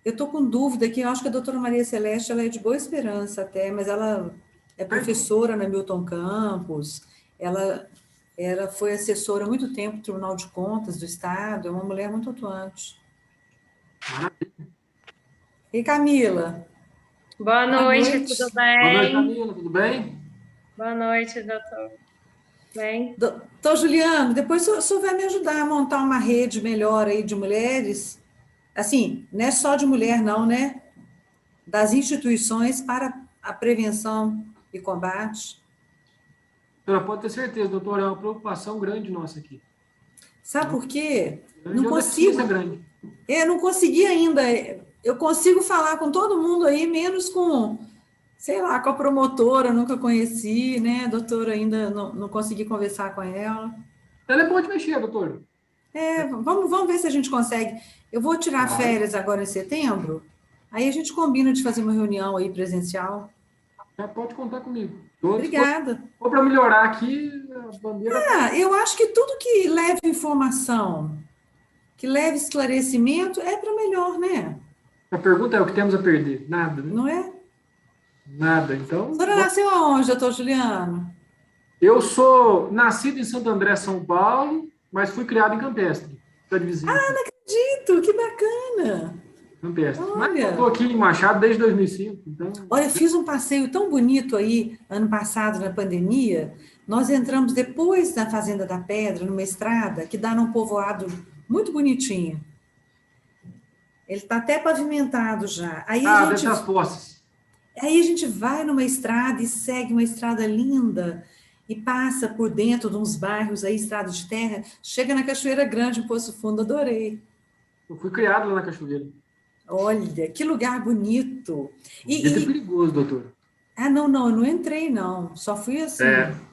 Eu estou com dúvida aqui, eu acho que a doutora Maria Celeste, ela é de Boa Esperança até, mas ela é professora na Milton Campos, ela foi assessora há muito tempo do Tribunal de Contas do Estado, é uma mulher muito atuante. E Camila? Boa Boa noite, tudo noite. Boa noite, bem? Camila, tudo bem? Boa noite, doutor. Bem? Doutor Juliano, depois o senhor vai me ajudar a montar uma rede melhor aí de mulheres, assim, não é só de mulher não, né? Das instituições para a prevenção e combate. Doutora, pode ter certeza, doutora, é uma preocupação grande nossa aqui. Sabe por quê? Grande Não é uma consigo, deficiência grande. não consegui ainda. Eu consigo falar com todo mundo aí, menos com, sei lá, com a promotora, nunca conheci, né? A doutora ainda não consegui conversar com ela. Ela é boa de mexer, doutor. Vamos ver se a gente consegue. Eu vou tirar Claro. férias agora em setembro, aí a gente combina de fazer uma reunião aí presencial. Já pode contar comigo. Todos, Obrigada. ou para melhorar aqui, a bandeira. Eu acho que tudo que leva informação, que leve esclarecimento, é para melhor, né? A pergunta é o que temos a perder? Nada, né? Não é? Nada. A Então, senhora nasceu aonde, doutor Juliano? eu sou nascido em Santo André, São Paulo, mas fui criado em Campestre, cidade vizinha aqui. Dito, que bacana! Campestre. Mas eu estou Olha, aqui em Machado desde 2005, então. olha, eu fiz um passeio tão bonito aí, ano passado, na pandemia. Nós entramos depois na Fazenda da Pedra, numa estrada que dá num povoado muito bonitinho. Ele está até pavimentado já. Deve ser as posses. Aí a gente vai numa estrada e segue uma estrada linda e passa por dentro de uns bairros aí, estrada de terra, chega na Cachoeira Grande, em Poço Fundo, adorei. Eu fui criado lá na Cachoeira. Olha, que lugar bonito. Devia ser perigoso, doutor. Não, eu não entrei, não. Só fui assim.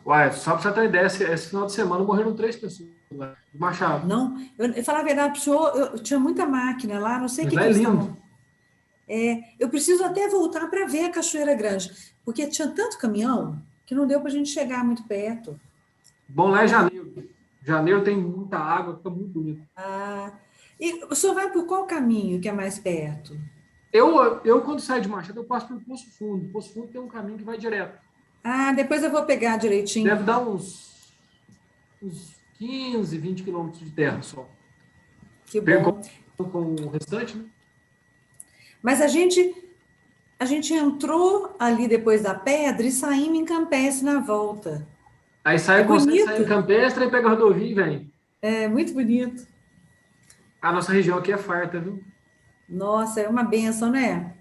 Uai, só para você ter uma ideia, esse final de semana morreram 3 pessoas lá, de Machado. Não, eu falar a verdade para o senhor, eu tinha muita máquina lá, não sei o Mas que lá que é eles lindo. estavam. Eu preciso até voltar para ver a Cachoeira Grande, porque tinha tanto caminhão que não deu para a gente chegar muito perto. Bom, lá é janeiro. Janeiro tem muita água, fica muito bonito. E o senhor vai por qual caminho que é mais perto? Eu quando saio de Machado, eu passo por Poço Fundo. Poço Fundo tem um caminho que vai direto. Depois eu vou pegar direitinho. Deve dar uns 15, 20 quilômetros de terra só. Que bom. Com o restante, né? Mas a gente entrou ali depois da pedra e saímos em Campestre na volta. Aí sai, consegue bonito. sair em Campestre, aí pega a rodovia e vem. É muito bonito. A nossa região aqui é farta, viu? Nossa, é uma benção, né?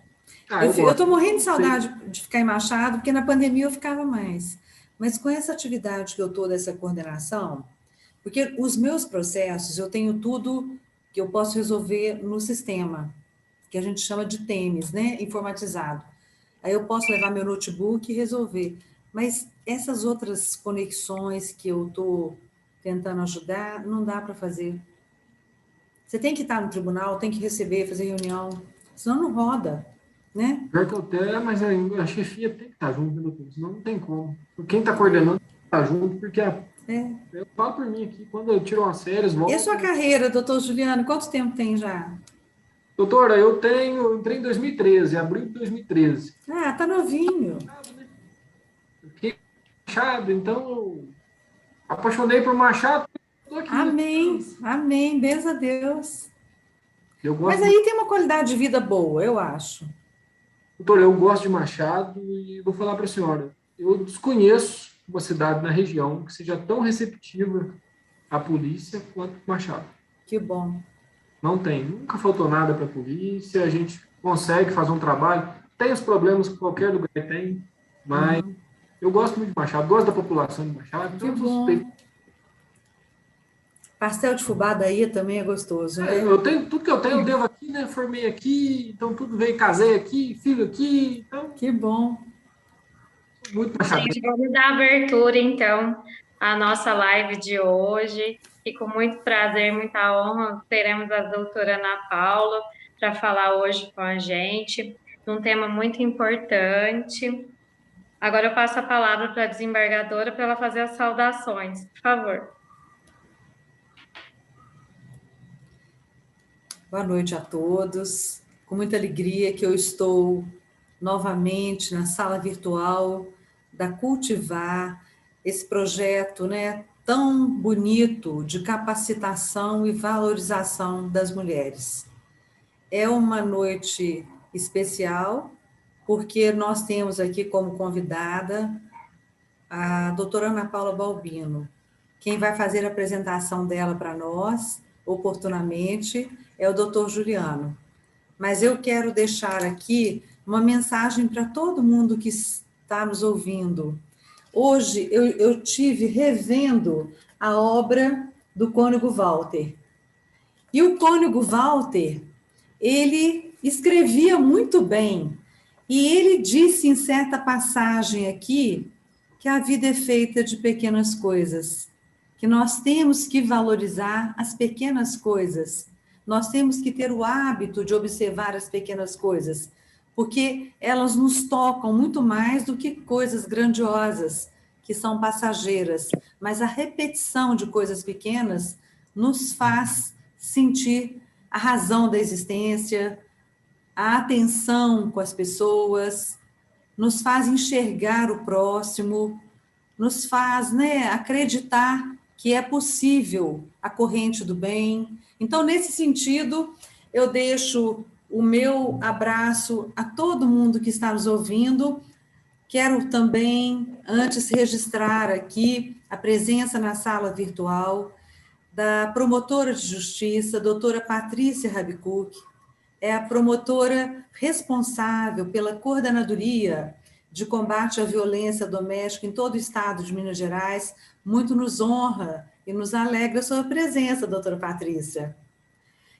Eu Eu estou gosto. morrendo de saudade de ficar em Machado, porque na pandemia eu ficava mais. Mas com essa atividade que eu estou dessa coordenação, porque os meus processos, eu tenho tudo que eu posso resolver no sistema, que a gente chama de TEMES, né? Informatizado. Aí eu posso levar meu notebook e resolver. Mas essas outras conexões que eu estou tentando ajudar, não dá para fazer. Você tem que estar no tribunal, tem que receber, fazer reunião, senão não roda, né? Pior que eu tenho, mas a chefia tem que estar junto, né, doutor? Senão não tem como. Quem está coordenando tem que estar junto, porque eu falo por mim aqui, quando eu tiro umas férias, volto. E a sua carreira, doutor Juliano, quanto tempo tem já? Doutora, eu entrei em 2013, abril de 2013. Tá novinho. Eu fiquei Machado, então eu apaixonei por Machado, estou aqui. Amém, amém, benza a Deus. Eu gosto Mas aí tem uma qualidade de vida boa, eu acho. Doutora, eu gosto de Machado e vou falar para a senhora, eu desconheço uma cidade na região que seja tão receptiva à polícia quanto Machado. Que bom. Não tem, nunca faltou nada para a polícia, a gente consegue fazer um trabalho, tem os problemas que qualquer lugar tem, mas eu gosto muito de Machado, gosto da população de Machado, então Que bom. Pastel de fubá daí também é gostoso, né? Tudo que eu tenho eu devo aqui, né? Formei aqui, então tudo veio, casei aqui, filho aqui, então... Que bom. Muito Machado. Gente, vamos dar abertura, então, à nossa live de hoje. E com muito prazer, muita honra, teremos a doutora Ana Paula para falar hoje com a gente, num tema muito importante. Agora eu passo a palavra para a desembargadora para ela fazer as saudações, por favor. Boa noite a todos. com muita alegria que eu estou novamente na sala virtual da Cultivar, esse projeto, né, tão bonito de capacitação e valorização das mulheres. É uma noite especial, porque nós temos aqui como convidada a doutora Ana Paula Balbino. Quem vai fazer a apresentação dela para nós, oportunamente, é o doutor Juliano. Mas eu quero deixar aqui uma mensagem para todo mundo que está nos ouvindo. Hoje eu tive revendo a obra do cônego Walter. E o cônego Walter, ele escrevia muito bem. E ele disse em certa passagem aqui que a vida é feita de pequenas coisas, que nós temos que valorizar as pequenas coisas. Nós temos que ter o hábito de observar as pequenas coisas, porque elas nos tocam muito mais do que coisas grandiosas, que são passageiras. Mas a repetição de coisas pequenas nos faz sentir a razão da existência, a atenção com as pessoas, nos faz enxergar o próximo, nos faz, né, acreditar que é possível a corrente do bem. Então, nesse sentido, eu deixo o meu abraço a todo mundo que está nos ouvindo. Quero também, antes, registrar aqui a presença na sala virtual da promotora de justiça, doutora Patrícia Rabicuc, é a promotora responsável pela coordenadoria de combate à violência doméstica em todo o estado de Minas Gerais. Muito nos honra e nos alegra a sua presença, doutora Patrícia.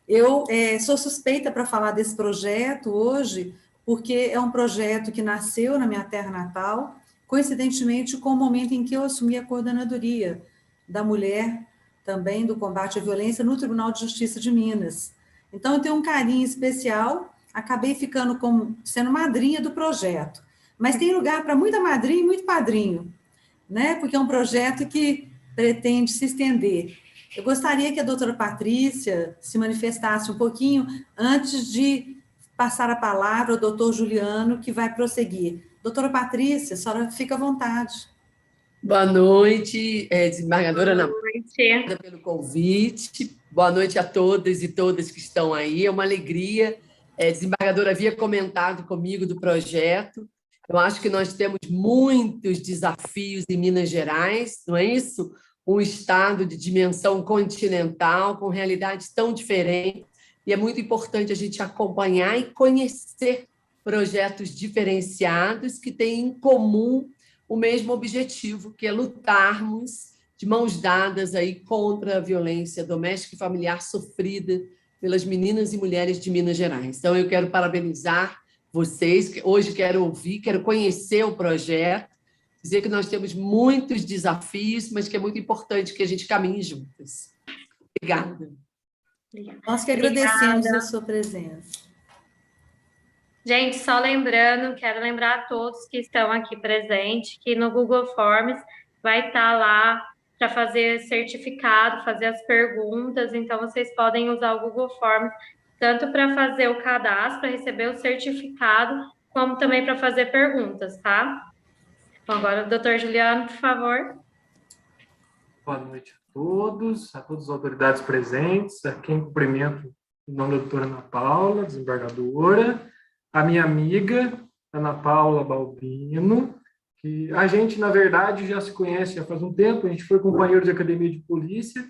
Eu sou suspeita para falar desse projeto hoje, porque é um projeto que nasceu na minha terra natal, coincidentemente com o momento em que eu assumi a coordenadoria da mulher, também do combate à violência, no Tribunal de Justiça de Minas. Então, eu tenho um carinho especial, acabei sendo madrinha do projeto. Mas tem lugar para muita madrinha e muito padrinho, né? Porque é um projeto que pretende se estender. Eu gostaria que a doutora Patrícia se manifestasse um pouquinho antes de passar a palavra ao doutor Juliano, que vai prosseguir. Doutora Patrícia, a senhora fica à vontade. Boa noite, desembargadora Ana Paula, Noite. pelo convite. Boa noite a todas e todas que estão aí. É uma alegria. A desembargadora havia comentado comigo do projeto. Eu acho que nós temos muitos desafios em Minas Gerais, não é isso? Um estado de dimensão continental, com realidades tão diferentes, e é muito importante a gente acompanhar e conhecer projetos diferenciados que têm em comum o mesmo objetivo, que é lutarmos de mãos dadas aí contra a violência doméstica e familiar sofrida pelas meninas e mulheres de Minas Gerais. Então, eu quero parabenizar vocês, que hoje quero ouvir, quero conhecer o projeto, dizer que nós temos muitos desafios, mas que é muito importante que a gente caminhe juntas. Obrigada. Nós que agradecemos a sua presença. Gente, só lembrando, quero lembrar a todos que estão aqui presentes, que no Google Forms vai estar lá para fazer certificado, fazer as perguntas, então vocês podem usar o Google Forms tanto para fazer o cadastro, para receber o certificado, como também para fazer perguntas, tá? Então, agora o doutor Juliano, por favor. Boa noite a todas as autoridades presentes, a quem cumprimento em nome da doutora Ana Paula, desembargadora, a minha amiga, Ana Paula Balbino, que a gente, na verdade, já se conhece já faz um tempo, a gente foi companheiro de academia de polícia,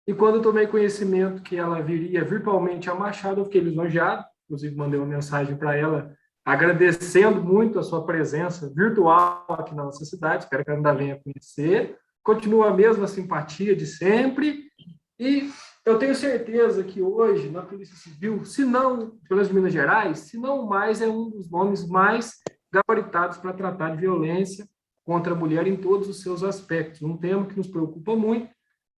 e quando eu tomei conhecimento que ela viria virtualmente a Machado, eu fiquei lisonjeado, inclusive mandei uma mensagem para ela, agradecendo muito a sua presença virtual aqui na nossa cidade, espero que ela ainda venha conhecer, continua a mesma simpatia de sempre, e eu tenho certeza que hoje, na Polícia Civil, se não, pelas Minas Gerais, se não mais, é um dos nomes mais gabaritados para tratar de violência contra a mulher em todos os seus aspectos. Um tema que nos preocupa muito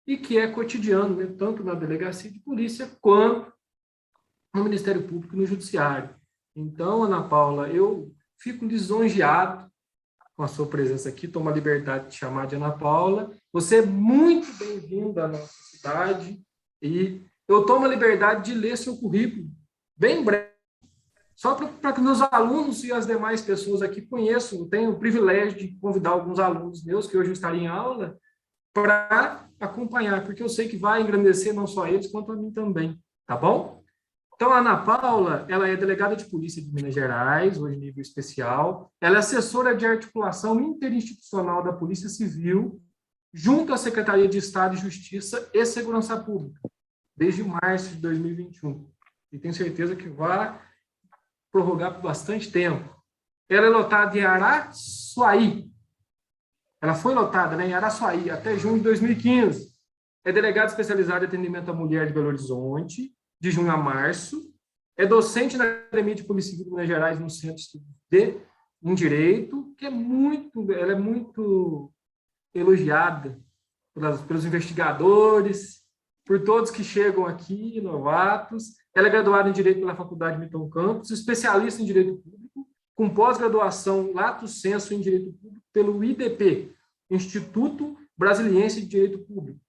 e que é cotidiano, né, tanto na delegacia de polícia quanto no Ministério Público e no Judiciário. Então, Ana Paula, eu fico lisonjeado com a sua presença aqui, tomo a liberdade de chamar de Ana Paula. Você é muito bem-vinda à nossa cidade e eu tomo a liberdade de ler seu currículo, bem breve, só para que meus alunos e as demais pessoas aqui conheçam, tenho o privilégio de convidar alguns alunos meus, que hoje estarem em aula, para acompanhar, porque eu sei que vai engrandecer não só eles, quanto a mim também, tá bom? Então, a Ana Paula, ela é delegada de polícia de Minas Gerais, hoje nível especial, ela é assessora de articulação interinstitucional da Polícia Civil, junto à Secretaria de Estado de Justiça e Segurança Pública, desde março de 2021. E tenho certeza que vai prorrogar por bastante tempo. Ela é lotada em Araçuaí. Ela foi lotada, né, em Araçuaí até junho de 2015. É delegada especializada em atendimento à mulher de Belo Horizonte, de junho a março. É docente na Academia de Polícia Civil de Minas Gerais, no Centro de Estudos em Direito, que ela é muito elogiada pelos investigadores, por todos que chegam aqui, novatos. Ela é graduada em Direito pela Faculdade Milton Campos, especialista em Direito Público, com pós-graduação lato sensu em Direito Público pelo IDP, Instituto Brasiliense de Direito Público.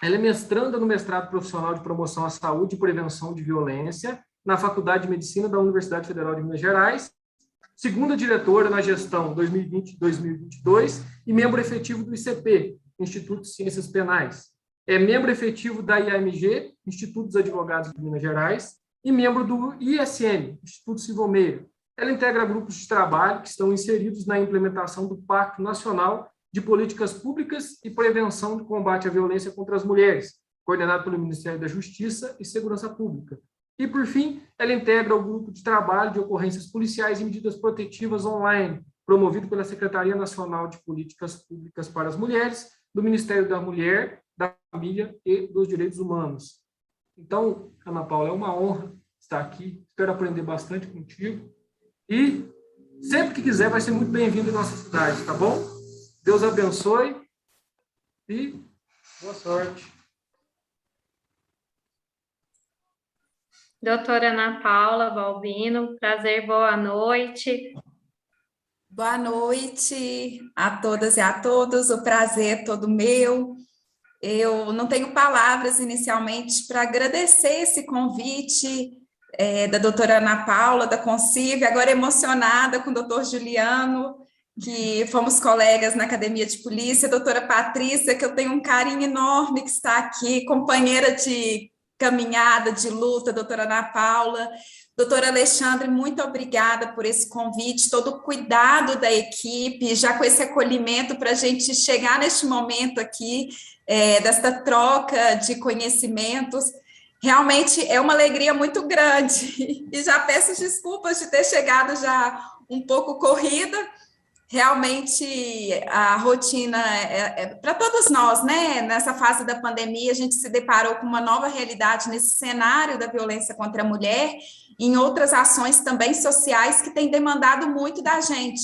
Ela é mestranda no mestrado profissional de promoção à saúde e prevenção de violência na Faculdade de Medicina da Universidade Federal de Minas Gerais, segunda diretora na gestão 2020-2022 e membro efetivo do ICP, Instituto de Ciências Penais. É membro efetivo da IAMG, Instituto dos Advogados de Minas Gerais, e membro do ISM, Instituto Silvomeira. Ela integra grupos de trabalho que estão inseridos na implementação do Pacto Nacional de Políticas Públicas e Prevenção de Combate à Violência contra as Mulheres, coordenado pelo Ministério da Justiça e Segurança Pública. E, por fim, ela integra o grupo de trabalho de ocorrências policiais e medidas protetivas online, promovido pela Secretaria Nacional de Políticas Públicas para as Mulheres, do Ministério da Mulher, da Família e dos Direitos Humanos. Então, Ana Paula, é uma honra estar aqui, espero aprender bastante contigo, e sempre que quiser vai ser muito bem-vindo em nossa cidade, tá bom? Deus abençoe e boa sorte. Doutora Ana Paula Balbino, prazer, boa noite. Boa noite a todas e a todos, o prazer é todo meu. Eu não tenho palavras inicialmente para agradecer esse convite da doutora Ana Paula, da Concive, agora emocionada com o doutor Juliano, que fomos colegas na Academia de Polícia, a doutora Patrícia, que eu tenho um carinho enorme, que está aqui, companheira de caminhada, de luta, doutora Ana Paula. Doutora Alexandre, muito obrigada por esse convite, todo o cuidado da equipe, já com esse acolhimento para a gente chegar neste momento aqui, desta troca de conhecimentos. Realmente é uma alegria muito grande, e já peço desculpas de ter chegado já um pouco corrida. Realmente a rotina para todos nós, né? Nessa fase da pandemia, a gente se deparou com uma nova realidade nesse cenário da violência contra a mulher, e em outras ações também sociais que têm demandado muito da gente.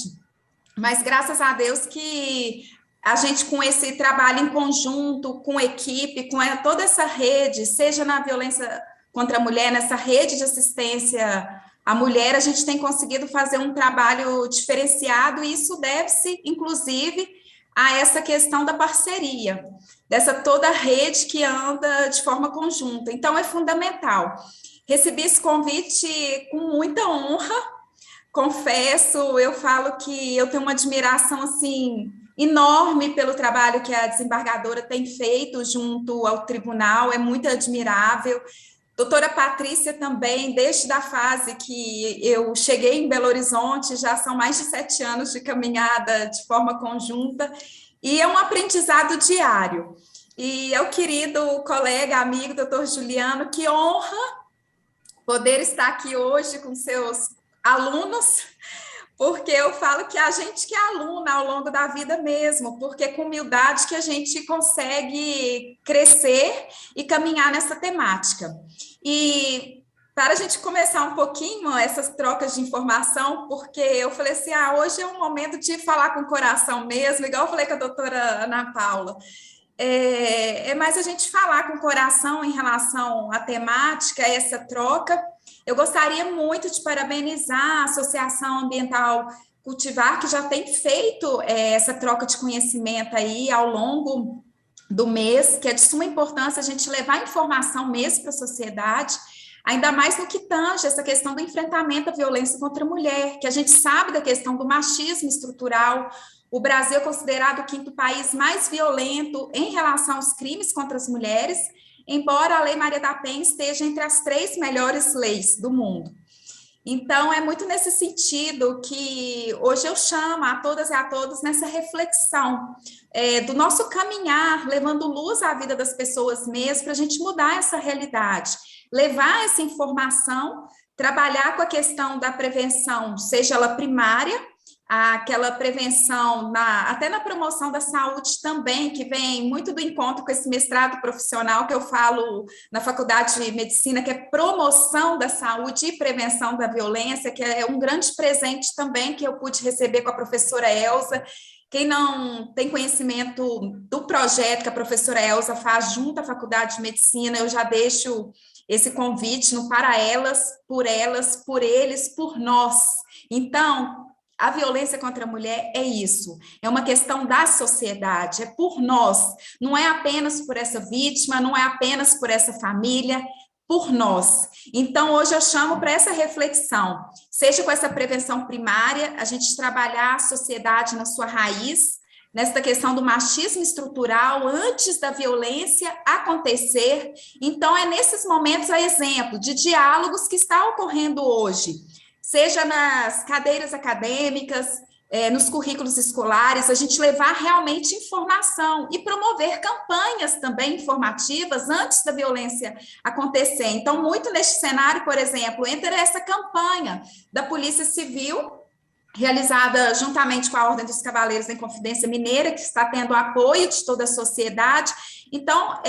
Mas graças a Deus que a gente, com esse trabalho em conjunto, com equipe, com toda essa rede, seja na violência contra a mulher, nessa rede de assistência à mulher, a gente tem conseguido fazer um trabalho diferenciado, e isso deve-se, inclusive, a essa questão da parceria, dessa toda a rede que anda de forma conjunta. Então, é fundamental. Recebi esse convite com muita honra, confesso, eu falo que eu tenho uma admiração, assim, enorme pelo trabalho que a desembargadora tem feito junto ao tribunal, é muito admirável. Doutora Patrícia também, desde a fase que eu cheguei em Belo Horizonte, já são mais de 7 anos de caminhada de forma conjunta, e é um aprendizado diário. E é o querido colega, amigo, doutor Juliano, que honra poder estar aqui hoje com seus alunos, porque eu falo que a gente que é aluna ao longo da vida mesmo, porque é com humildade que a gente consegue crescer e caminhar nessa temática. E para a gente começar um pouquinho essas trocas de informação, porque eu falei assim, hoje é um momento de falar com o coração mesmo, igual eu falei com a doutora Ana Paula, é mais a gente falar com o coração em relação à temática, essa troca. Eu gostaria muito de parabenizar a Associação Ambiental Cultivar, que já tem feito essa troca de conhecimento aí ao longo do mês, que é de suma importância a gente levar informação mesmo para a sociedade. ainda mais no que tange essa questão do enfrentamento à violência contra a mulher, que a gente sabe da questão do machismo estrutural. O Brasil é considerado o 5º país mais violento em relação aos crimes contra as mulheres, embora a Lei Maria da Penha esteja entre as 3 melhores leis do mundo. Então, é muito nesse sentido que hoje eu chamo a todas e a todos nessa reflexão do nosso caminhar, levando luz à vida das pessoas mesmo, para a gente mudar essa realidade, levar essa informação, trabalhar com a questão da prevenção, seja ela primária, aquela prevenção, até na promoção da saúde também, que vem muito do encontro com esse mestrado profissional que eu falo na Faculdade de Medicina, que é promoção da saúde e prevenção da violência, que é um grande presente também que eu pude receber com a professora Elza. Quem não tem conhecimento do projeto que a professora Elza faz junto à Faculdade de Medicina, eu já deixo esse convite no Para Elas, por eles, por nós. Então, a violência contra a mulher é isso, é uma questão da sociedade, é por nós, não é apenas por essa vítima, não é apenas por essa família, por nós. Então, hoje eu chamo para essa reflexão, seja com essa prevenção primária, a gente trabalhar a sociedade na sua raiz, nessa questão do machismo estrutural, antes da violência acontecer. Então, é nesses momentos, a exemplo de diálogos que está ocorrendo hoje, seja nas cadeiras acadêmicas, nos currículos escolares, a gente levar realmente informação e promover campanhas também informativas antes da violência acontecer. Então, muito neste cenário, por exemplo, entra essa campanha da Polícia Civil, realizada juntamente com a Ordem dos Cavaleiros da Inconfidência Mineira, que está tendo apoio de toda a sociedade. Então,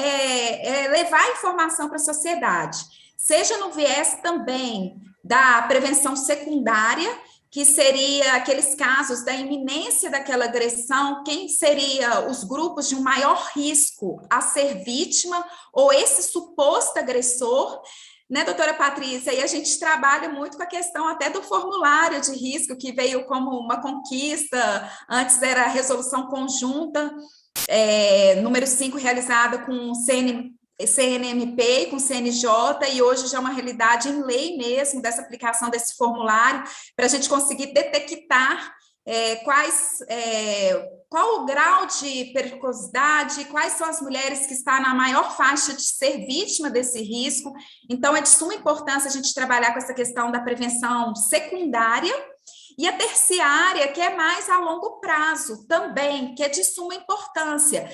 levar informação para a sociedade, seja no viés também da prevenção secundária, que seria aqueles casos da iminência daquela agressão, quem seria os grupos de um maior risco a ser vítima, ou esse suposto agressor, né, doutora Patrícia? E a gente trabalha muito com a questão até do formulário de risco, que veio como uma conquista, antes era a resolução conjunta, número 5, realizada com o CNMP e com o CNJ, e hoje já é uma realidade em lei mesmo, dessa aplicação desse formulário, para a gente conseguir detectar qual o grau de periculosidade, quais são as mulheres que estão na maior faixa de ser vítima desse risco. Então, é de suma importância a gente trabalhar com essa questão da prevenção secundária, e a terciária, que é mais a longo prazo também, que é de suma importância.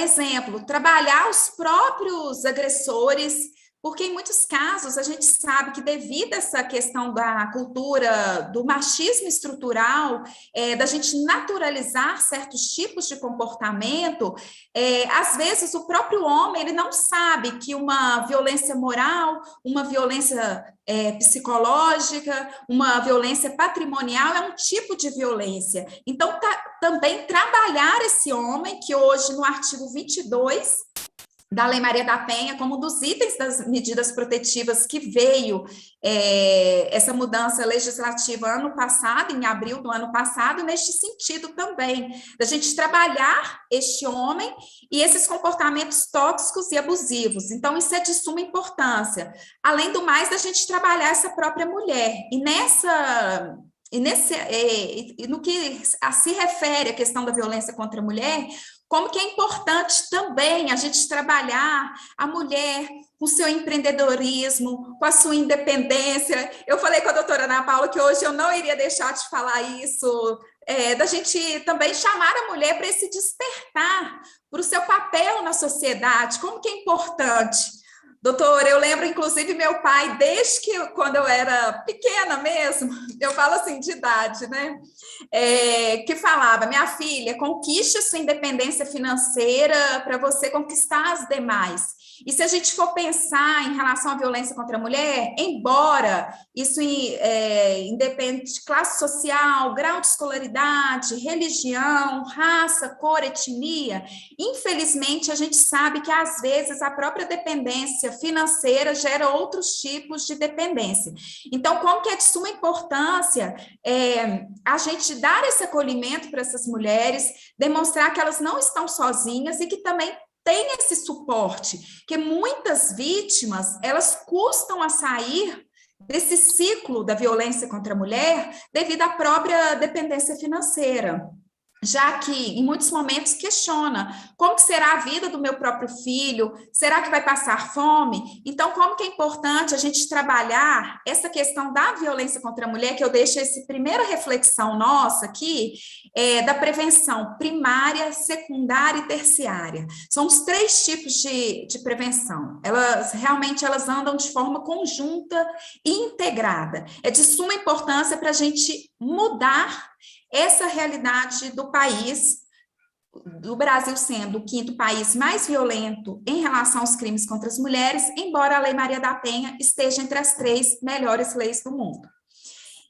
Exemplo, trabalhar os próprios agressores, porque em muitos casos a gente sabe que devido a essa questão da cultura do machismo estrutural, da gente naturalizar certos tipos de comportamento, às vezes o próprio homem ele não sabe que uma violência moral, uma violência psicológica, uma violência patrimonial é um tipo de violência. Então, também trabalhar esse homem, que hoje no artigo 22 da Lei Maria da Penha, como um dos itens das medidas protetivas que veio essa mudança legislativa ano passado, em abril do ano passado, neste sentido também, da gente trabalhar este homem e esses comportamentos tóxicos e abusivos. Então, isso é de suma importância. Além do mais, da gente trabalhar essa própria mulher. No que se refere à questão da violência contra a mulher, como que é importante também a gente trabalhar a mulher com seu empreendedorismo, com a sua independência. Eu falei com a doutora Ana Paula que hoje eu não iria deixar de falar isso, da gente também chamar a mulher para esse despertar, para o seu papel na sociedade, como que é importante. Doutora, eu lembro, inclusive, meu pai, desde que quando eu era pequena mesmo, eu falo assim, de idade, né? Que falava, minha filha, conquiste a sua independência financeira para você conquistar as demais. E se a gente for pensar em relação à violência contra a mulher, embora isso independe de classe social, grau de escolaridade, religião, raça, cor, etnia, infelizmente a gente sabe que às vezes a própria dependência financeira gera outros tipos de dependência. Então, como que é de suma importância a gente dar esse acolhimento para essas mulheres, demonstrar que elas não estão sozinhas e que também tenha esse suporte, que muitas vítimas, elas custam a sair desse ciclo da violência contra a mulher devido à própria dependência financeira. Já que, em muitos momentos, questiona como que será a vida do meu próprio filho, será que vai passar fome? Então, como que é importante a gente trabalhar essa questão da violência contra a mulher, que eu deixo essa primeira reflexão nossa aqui, da prevenção primária, secundária e terciária. São os 3 tipos de prevenção. Elas andam de forma conjunta e integrada. É de suma importância para a gente mudar essa realidade do país, do Brasil sendo o 5º país mais violento em relação aos crimes contra as mulheres, embora a Lei Maria da Penha esteja entre as 3 melhores leis do mundo.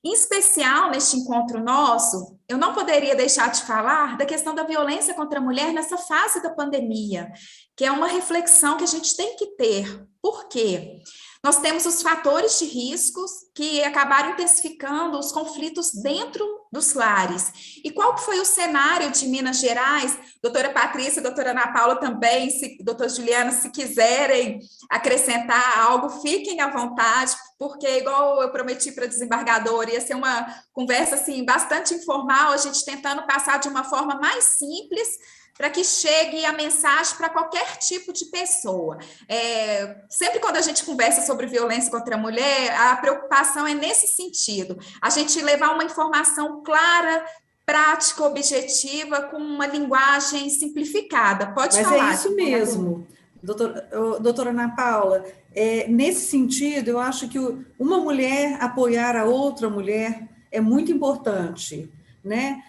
Em especial, neste encontro nosso, eu não poderia deixar de falar da questão da violência contra a mulher nessa fase da pandemia, que é uma reflexão que a gente tem que ter. Por quê? Nós temos os fatores de riscos que acabaram intensificando os conflitos dentro dos lares. E qual foi o cenário de Minas Gerais? Doutora Patrícia, doutora Ana Paula também, doutora Juliana, se quiserem acrescentar algo, fiquem à vontade, porque, igual eu prometi para a desembargadora, ia ser uma conversa assim, bastante informal, a gente tentando passar de uma forma mais simples, para que chegue a mensagem para qualquer tipo de pessoa. Sempre quando a gente conversa sobre violência contra a mulher, a preocupação é nesse sentido, a gente levar uma informação clara, prática, objetiva, com uma linguagem simplificada. Pode falar. Mas é isso mesmo, doutora Ana Paula. Nesse sentido, eu acho que uma mulher apoiar a outra mulher é muito importante, né?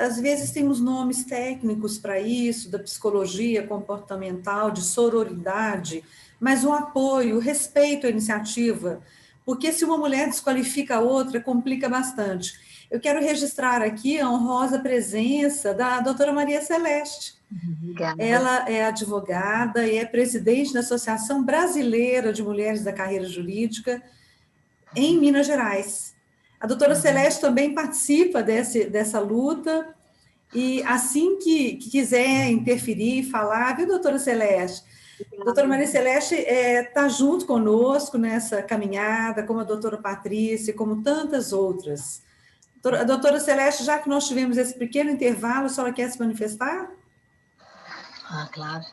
Às vezes temos nomes técnicos para isso, da psicologia comportamental, de sororidade, mas o apoio, o respeito à iniciativa, porque se uma mulher desqualifica a outra, complica bastante. Eu quero registrar aqui a honrosa presença da doutora Maria Celeste. Obrigada. Ela é advogada e é presidente da Associação Brasileira de Mulheres da Carreira Jurídica em Minas Gerais. A doutora Celeste também participa dessa luta, e assim que quiser interferir, falar, viu, doutora Celeste? A doutora Maria Celeste está junto conosco nessa caminhada, como a doutora Patrícia, como tantas outras. A doutora Celeste, já que nós tivemos esse pequeno intervalo, a senhora quer se manifestar? Claro.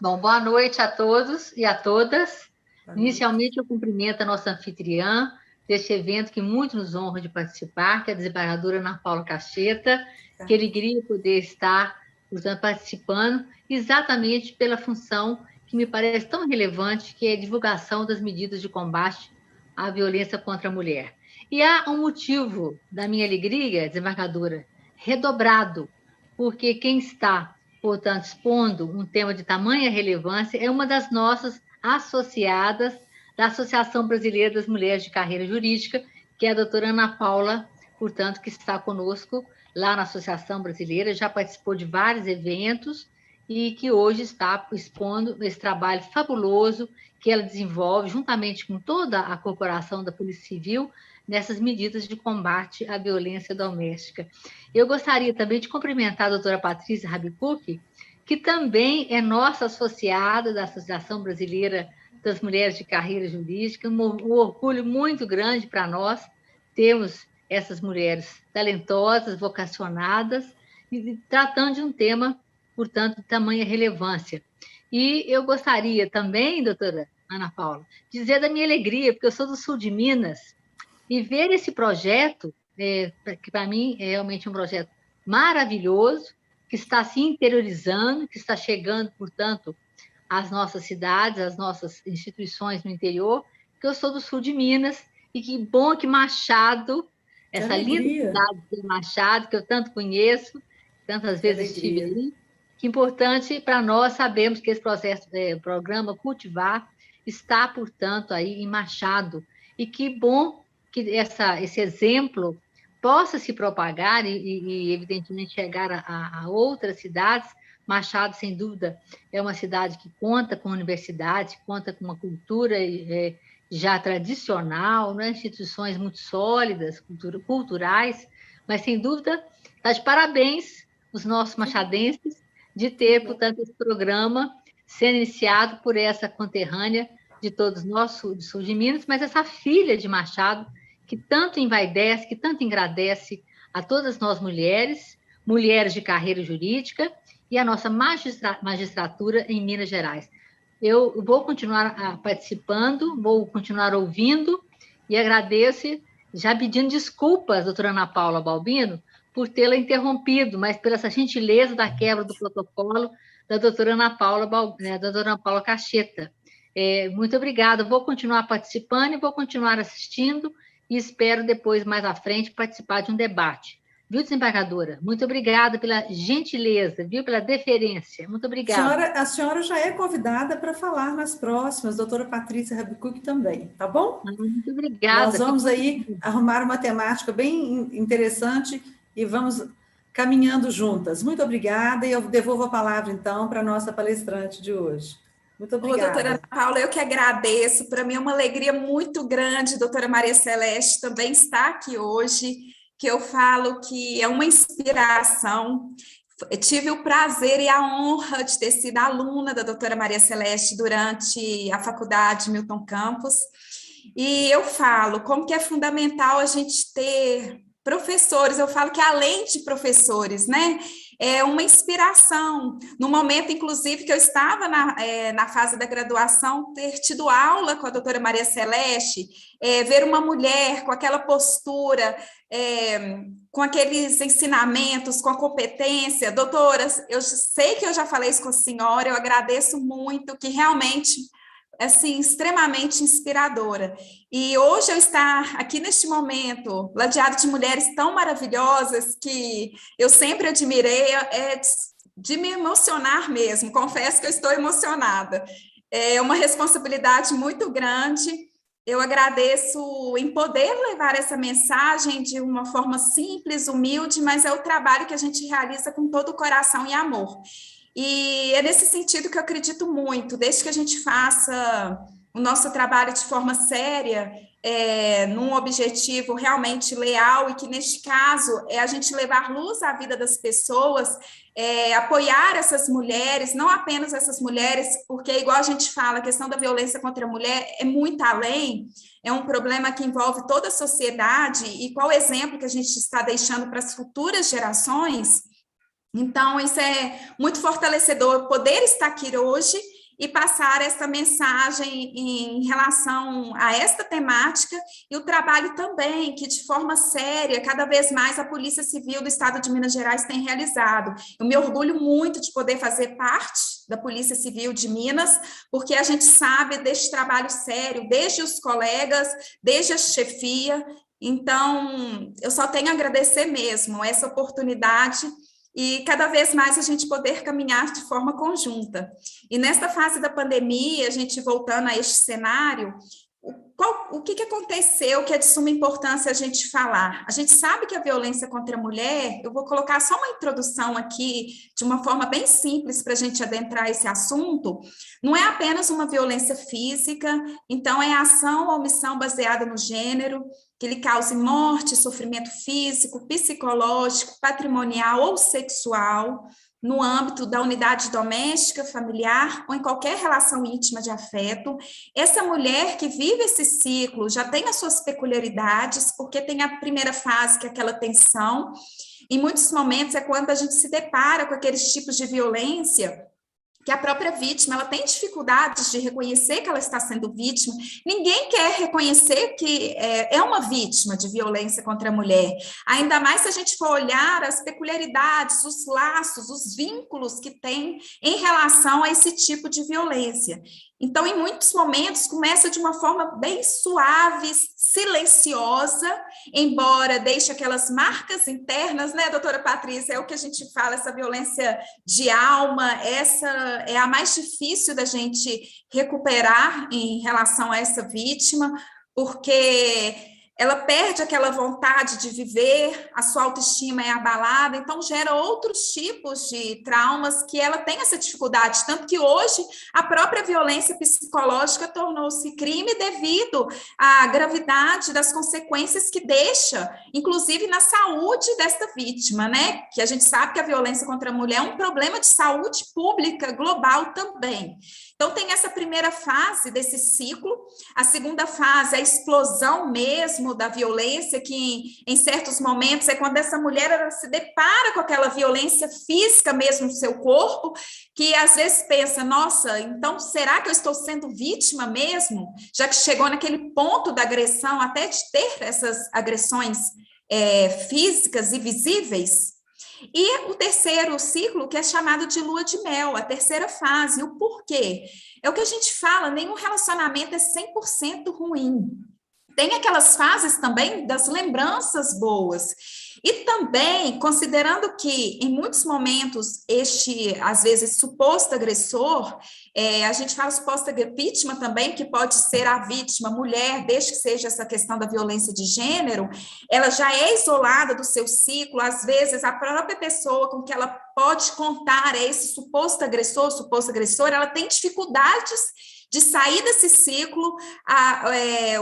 Bom, boa noite a todos e a todas. Inicialmente, eu cumprimento a nossa anfitriã deste evento que muito nos honra de participar, que é a desembargadora Ana Paula Cacheta. Que alegria poder estar, portanto, participando, exatamente pela função que me parece tão relevante, que é a divulgação das medidas de combate à violência contra a mulher. E há um motivo da minha alegria, desembargadora, redobrado, porque quem está, portanto, expondo um tema de tamanha relevância é uma das nossas associadas da Associação Brasileira das Mulheres de Carreira Jurídica, que é a doutora Ana Paula, portanto, que está conosco lá na Associação Brasileira, já participou de vários eventos e que hoje está expondo esse trabalho fabuloso que ela desenvolve, juntamente com toda a corporação da Polícia Civil, nessas medidas de combate à violência doméstica. Eu gostaria também de cumprimentar a doutora Patrícia Rabicucci, que também é nossa associada da Associação Brasileira das Mulheres de Carreira Jurídica, um orgulho muito grande para nós termos essas mulheres talentosas, vocacionadas, e tratando de um tema, portanto, de tamanha relevância. E eu gostaria também, doutora Ana Paula, dizer da minha alegria, porque eu sou do sul de Minas, e ver esse projeto, que para mim é realmente um projeto maravilhoso, que está se interiorizando, que está chegando, portanto, às nossas cidades, às nossas instituições no interior, que eu sou do sul de Minas, e que bom que Machado, essa linda cidade de Machado, que eu tanto conheço, tantas vezes estive ali, que importante para nós sabermos que esse programa Cultivar está, portanto, aí em Machado, e que bom que esse exemplo possa se propagar e evidentemente, chegar a outras cidades. Machado, sem dúvida, é uma cidade que conta com universidade, conta com uma cultura já tradicional, né? Instituições muito sólidas, culturais, mas, sem dúvida, está de parabéns os nossos machadenses de ter, portanto, esse programa sendo iniciado por essa conterrânea de todos nós, sul de Minas, mas essa filha de Machado, que tanto envaidece, que tanto engrandece a todas nós mulheres, mulheres de carreira jurídica, e a nossa magistratura em Minas Gerais. Eu vou continuar participando, vou continuar ouvindo, e agradeço, já pedindo desculpas, doutora Ana Paula Balbino, por tê-la interrompido, mas pela essa gentileza da quebra do protocolo da doutora Ana Paula, da doutora Ana Paula Cacheta. Muito obrigada, vou continuar participando e vou continuar assistindo, e espero depois, mais à frente, participar de um debate. Viu, desembargadora? Muito obrigada pela gentileza, viu, pela deferência. Muito obrigada. A senhora já é convidada para falar nas próximas, doutora Patrícia Rabicuc também, tá bom? Muito obrigada. Nós vamos aí arrumar uma temática bem interessante e vamos caminhando juntas. Muito obrigada, e eu devolvo a palavra, então, para a nossa palestrante de hoje. Muito obrigada. Doutora Ana Paula, eu que agradeço. Para mim é uma alegria muito grande, doutora Maria Celeste também está aqui hoje, que eu falo que é uma inspiração. Eu tive o prazer e a honra de ter sido aluna da doutora Maria Celeste durante a faculdade Milton Campos, e eu falo como que é fundamental a gente ter professores, eu falo que além de professores, né, é uma inspiração. No momento, inclusive, que eu estava na fase da graduação, ter tido aula com a doutora Maria Celeste, ver uma mulher com aquela postura, com aqueles ensinamentos, com a competência. Doutora, eu sei que eu já falei isso com a senhora, eu agradeço muito, que realmente, assim, extremamente inspiradora. E hoje eu estar aqui neste momento, ladeado de mulheres tão maravilhosas que eu sempre admirei, de me emocionar mesmo, confesso que eu estou emocionada. É uma responsabilidade muito grande. Eu agradeço em poder levar essa mensagem de uma forma simples, humilde, mas é o trabalho que a gente realiza com todo o coração e amor. E é nesse sentido que eu acredito muito, desde que a gente faça o nosso trabalho de forma séria, num objetivo realmente leal, e que neste caso é a gente levar luz à vida das pessoas, apoiar essas mulheres, não apenas essas mulheres, porque igual a gente fala, a questão da violência contra a mulher é muito além, é um problema que envolve toda a sociedade, e qual o exemplo que a gente está deixando para as futuras gerações. Então, isso é muito fortalecedor, poder estar aqui hoje e passar essa mensagem em relação a esta temática, e o trabalho também que, de forma séria, cada vez mais a Polícia Civil do Estado de Minas Gerais tem realizado. Eu me orgulho muito de poder fazer parte da Polícia Civil de Minas, porque a gente sabe deste trabalho sério, desde os colegas, desde a chefia. Então, eu só tenho a agradecer mesmo essa oportunidade, e cada vez mais a gente poder caminhar de forma conjunta. E nesta fase da pandemia, a gente voltando a este cenário, o que aconteceu que é de suma importância a gente falar? A gente sabe que a violência contra a mulher, eu vou colocar só uma introdução aqui, de uma forma bem simples para a gente adentrar esse assunto, não é apenas uma violência física, então é ação ou omissão baseada no gênero, que lhe cause morte, sofrimento físico, psicológico, patrimonial ou sexual, no âmbito da unidade doméstica, familiar ou em qualquer relação íntima de afeto. Essa mulher que vive esse ciclo já tem as suas peculiaridades, porque tem a primeira fase, que é aquela tensão. Em muitos momentos é quando a gente se depara com aqueles tipos de violência que a própria vítima, ela tem dificuldades de reconhecer que ela está sendo vítima. Ninguém quer reconhecer que é uma vítima de violência contra a mulher, ainda mais se a gente for olhar as peculiaridades, os laços, os vínculos que tem em relação a esse tipo de violência. Então, em muitos momentos, começa de uma forma bem suave, silenciosa, embora deixe aquelas marcas internas, né, doutora Patrícia? É o que a gente fala, essa violência de alma, essa é a mais difícil da gente recuperar em relação a essa vítima, porque ela perde aquela vontade de viver, a sua autoestima é abalada, então gera outros tipos de traumas que ela tem essa dificuldade, tanto que hoje a própria violência psicológica tornou-se crime devido à gravidade das consequências que deixa, inclusive na saúde desta vítima, né? Que a gente sabe que a violência contra a mulher é um problema de saúde pública global também. Então, tem essa primeira fase desse ciclo, a segunda fase, a explosão mesmo da violência, que em certos momentos é quando essa mulher ela se depara com aquela violência física mesmo no seu corpo, que às vezes pensa, nossa, então será que eu estou sendo vítima mesmo? Já que chegou naquele ponto da agressão, até de ter essas agressões físicas e visíveis. E o terceiro ciclo, que é chamado de lua de mel, a terceira fase. O porquê? É o que a gente fala, nenhum relacionamento é 100% ruim. Tem aquelas fases também das lembranças boas. E também, considerando que, em muitos momentos, às vezes, suposto agressor, a gente fala suposta vítima também, que pode ser a vítima mulher, desde que seja essa questão da violência de gênero, ela já é isolada do seu ciclo, às vezes, a própria pessoa com que ela pode contar esse suposto agressor, suposta agressora, ela tem dificuldades de sair desse ciclo,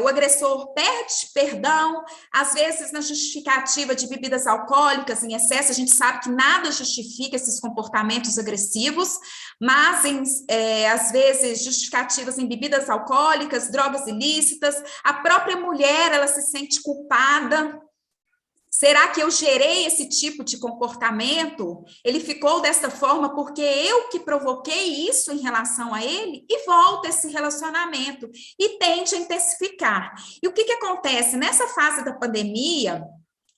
o agressor perde perdão, às vezes na justificativa de bebidas alcoólicas em excesso, a gente sabe que nada justifica esses comportamentos agressivos, mas às vezes justificativas em bebidas alcoólicas, drogas ilícitas, a própria mulher, ela se sente culpada. Será que eu gerei esse tipo de comportamento? Ele ficou dessa forma porque eu que provoquei isso em relação a ele? E volta esse relacionamento e tende a intensificar. E o que acontece? Nessa fase da pandemia,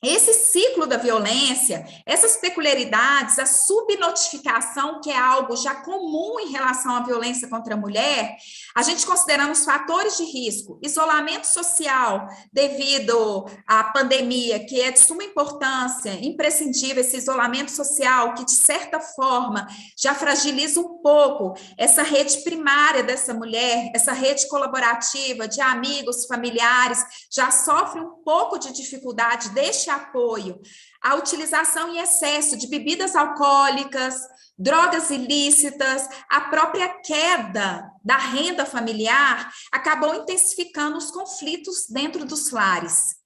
esse ciclo da violência, essas peculiaridades, a subnotificação, que é algo já comum em relação à violência contra a mulher, a gente considerando os fatores de risco, isolamento social devido à pandemia, que é de suma importância, imprescindível esse isolamento social, que de certa forma já fragiliza um pouco essa rede primária dessa mulher, essa rede colaborativa de amigos, familiares, já sofre um pouco de dificuldade deste apoio, a utilização em excesso de bebidas alcoólicas, drogas ilícitas, a própria queda da renda familiar acabou intensificando os conflitos dentro dos lares.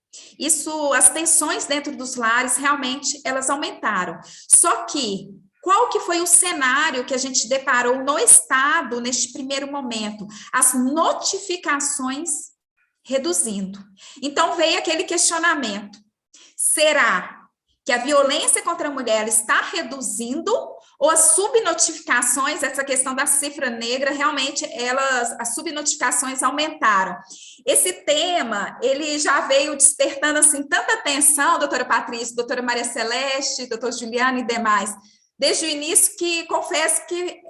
As tensões dentro dos lares realmente elas aumentaram. Só que qual que foi o cenário que a gente deparou no Estado neste primeiro momento? As notificações reduzindo. Então veio aquele questionamento. Será que a violência contra a mulher está reduzindo ou as subnotificações, essa questão da cifra negra, realmente as subnotificações aumentaram? Esse tema, ele já veio despertando assim tanta atenção, doutora Patrícia, doutora Maria Celeste, doutor Juliana e demais, desde o início que confesso que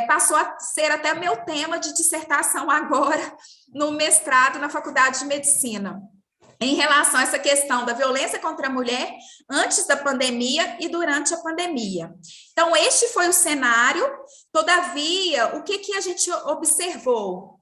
passou a ser até meu tema de dissertação agora no mestrado na Faculdade de Medicina, em relação a essa questão da violência contra a mulher antes da pandemia e durante a pandemia. Então, este foi o cenário. Todavia, o que a gente observou?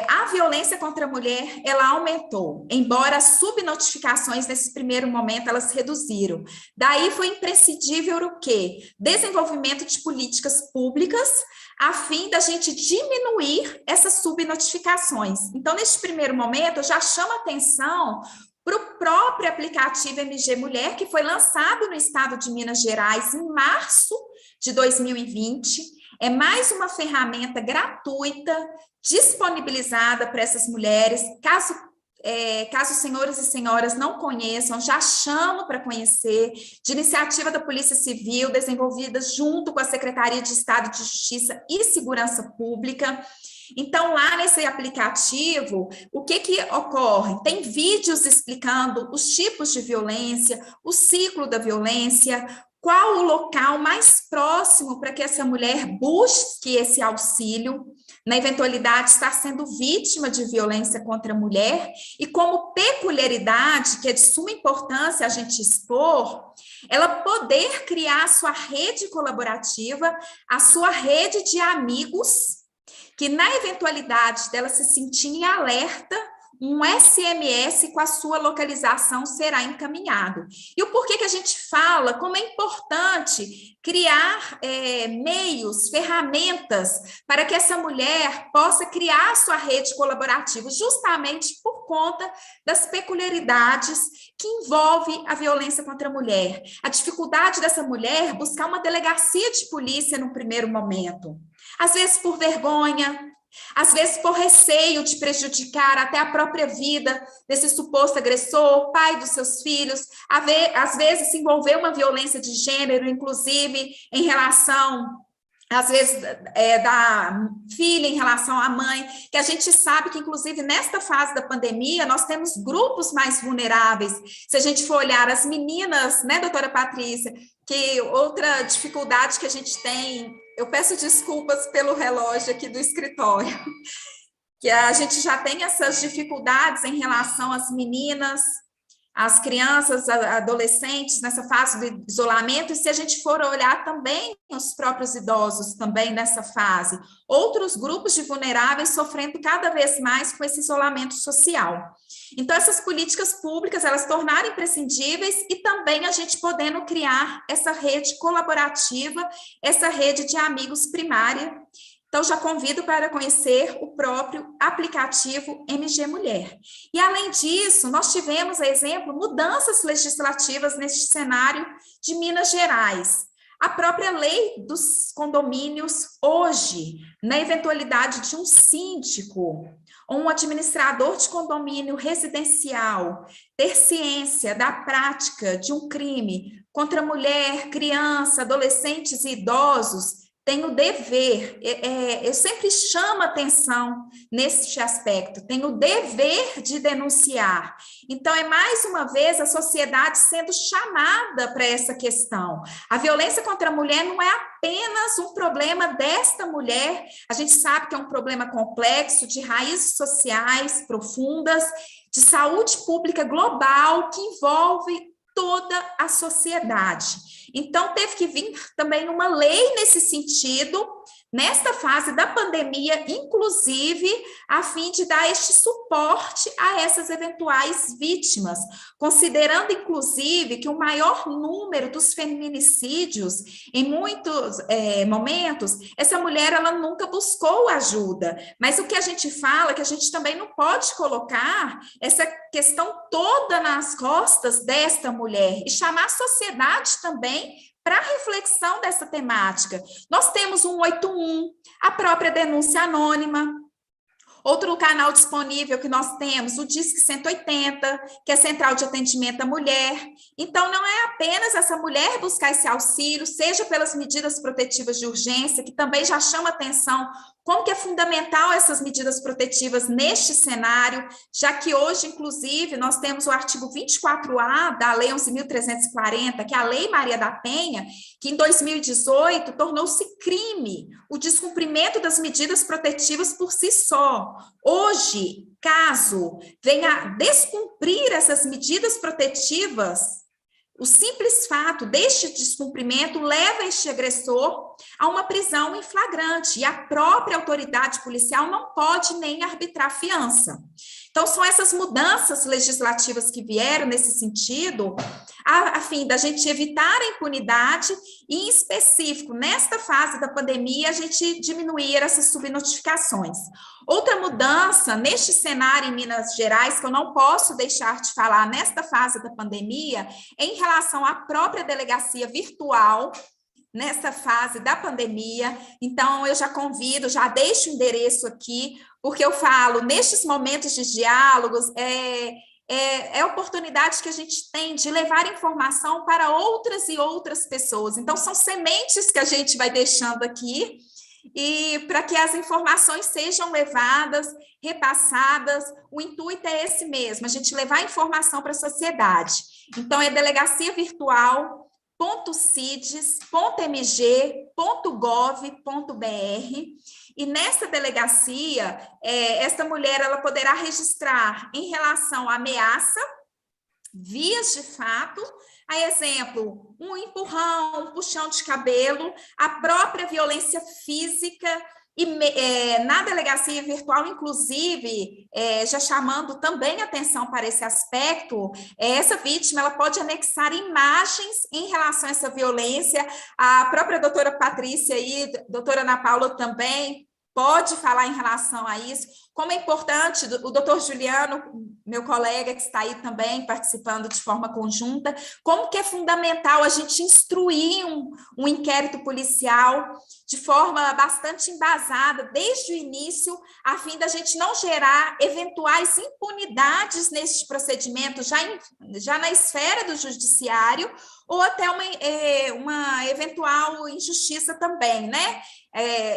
A violência contra a mulher, ela aumentou, embora as subnotificações nesse primeiro momento, elas reduziram. Daí foi imprescindível o quê? Desenvolvimento de políticas públicas, a fim da gente diminuir essas subnotificações. Então, neste primeiro momento, eu já chamo atenção para o próprio aplicativo MG Mulher, que foi lançado no estado de Minas Gerais em março de 2020. É mais uma ferramenta gratuita, disponibilizada para essas mulheres. Caso senhores e senhoras não conheçam, já chamo para conhecer, de iniciativa da Polícia Civil, desenvolvida junto com a Secretaria de Estado de Justiça e Segurança Pública. Então, lá nesse aplicativo, o que ocorre? Tem vídeos explicando os tipos de violência, o ciclo da violência, qual o local mais próximo para que essa mulher busque esse auxílio, na eventualidade de estar sendo vítima de violência contra a mulher, e como peculiaridade, que é de suma importância a gente expor, ela poder criar a sua rede colaborativa, a sua rede de amigos, que na eventualidade dela se sentir em alerta, um SMS com a sua localização será encaminhado. E o porquê que a gente fala, como é importante criar meios, ferramentas, para que essa mulher possa criar a sua rede colaborativa, justamente por conta das peculiaridades que envolve a violência contra a mulher. A dificuldade dessa mulher buscar uma delegacia de polícia no primeiro momento. Às vezes por vergonha, às vezes por receio de prejudicar até a própria vida desse suposto agressor, pai dos seus filhos, às vezes se envolver uma violência de gênero, inclusive em relação, às vezes, da filha em relação à mãe, que a gente sabe que, inclusive, nesta fase da pandemia, nós temos grupos mais vulneráveis. Se a gente for olhar as meninas, né, doutora Patrícia, que outra dificuldade que a gente tem, eu peço desculpas pelo relógio aqui do escritório, que a gente já tem essas dificuldades em relação às meninas, às crianças, adolescentes, nessa fase do isolamento, e se a gente for olhar também os próprios idosos, também nessa fase, outros grupos de vulneráveis sofrendo cada vez mais com esse isolamento social. Então, essas políticas públicas, elas tornaram imprescindíveis e também a gente podendo criar essa rede colaborativa, essa rede de amigos primária. Então, já convido para conhecer o próprio aplicativo MG Mulher. E, além disso, nós tivemos, a exemplo, mudanças legislativas neste cenário de Minas Gerais. A própria lei dos condomínios hoje, na eventualidade de um síndico ou um administrador de condomínio residencial ter ciência da prática de um crime contra mulher, criança, adolescentes e idosos, tem o dever, eu sempre chamo atenção neste aspecto, tem o dever de denunciar. Então, é mais uma vez a sociedade sendo chamada para essa questão. A violência contra a mulher não é apenas um problema desta mulher, a gente sabe que é um problema complexo, de raízes sociais profundas, de saúde pública global, que envolve toda a sociedade. Então, teve que vir também uma lei nesse sentido, nesta fase da pandemia, inclusive, a fim de dar este suporte a essas eventuais vítimas, considerando, inclusive, que o maior número dos feminicídios, em muitos momentos, essa mulher, ela nunca buscou ajuda, mas o que a gente fala, que a gente também não pode colocar essa questão toda nas costas desta mulher, e chamar a sociedade também para reflexão dessa temática. Nós temos o 181, a própria denúncia anônima, outro canal disponível que nós temos, o Disque 180, que é a Central de Atendimento à Mulher. Então, não é apenas essa mulher buscar esse auxílio, seja pelas medidas protetivas de urgência, que também já chama atenção como que é fundamental essas medidas protetivas neste cenário, já que hoje, inclusive, nós temos o artigo 24A da Lei 11.340, que é a Lei Maria da Penha, que em 2018 tornou-se crime o descumprimento das medidas protetivas por si só. Hoje, caso venha descumprir essas medidas protetivas, o simples fato deste descumprimento leva este agressor a uma prisão em flagrante, e a própria autoridade policial não pode nem arbitrar fiança. Então, são essas mudanças legislativas que vieram nesse sentido, a fim da gente evitar a impunidade e, em específico, nesta fase da pandemia, a gente diminuir essas subnotificações. Outra mudança neste cenário em Minas Gerais, que eu não posso deixar de falar nesta fase da pandemia, é em relação à própria delegacia virtual, nessa fase da pandemia. Então, eu já convido, já deixo o endereço aqui, porque eu falo, nestes momentos de diálogos, é a oportunidade que a gente tem de levar informação para outras e outras pessoas. Então, são sementes que a gente vai deixando aqui, e para que as informações sejam levadas, repassadas, o intuito é esse mesmo, a gente levar informação para a sociedade. Então, é delegacia virtual, .cides.mg.gov.br, e nessa delegacia, esta mulher ela poderá registrar em relação à ameaça, vias de fato, a exemplo, um empurrão, um puxão de cabelo, a própria violência física, E na delegacia virtual, inclusive, já chamando também atenção para esse aspecto, essa vítima ela pode anexar imagens em relação a essa violência. A própria doutora Patrícia e doutora Ana Paula também pode falar em relação a isso, como é importante, o doutor Juliano, meu colega que está aí também participando de forma conjunta, como que é fundamental a gente instruir um inquérito policial de forma bastante embasada, desde o início, a fim da gente não gerar eventuais impunidades neste procedimento, já na esfera do judiciário, ou até uma eventual injustiça também, né?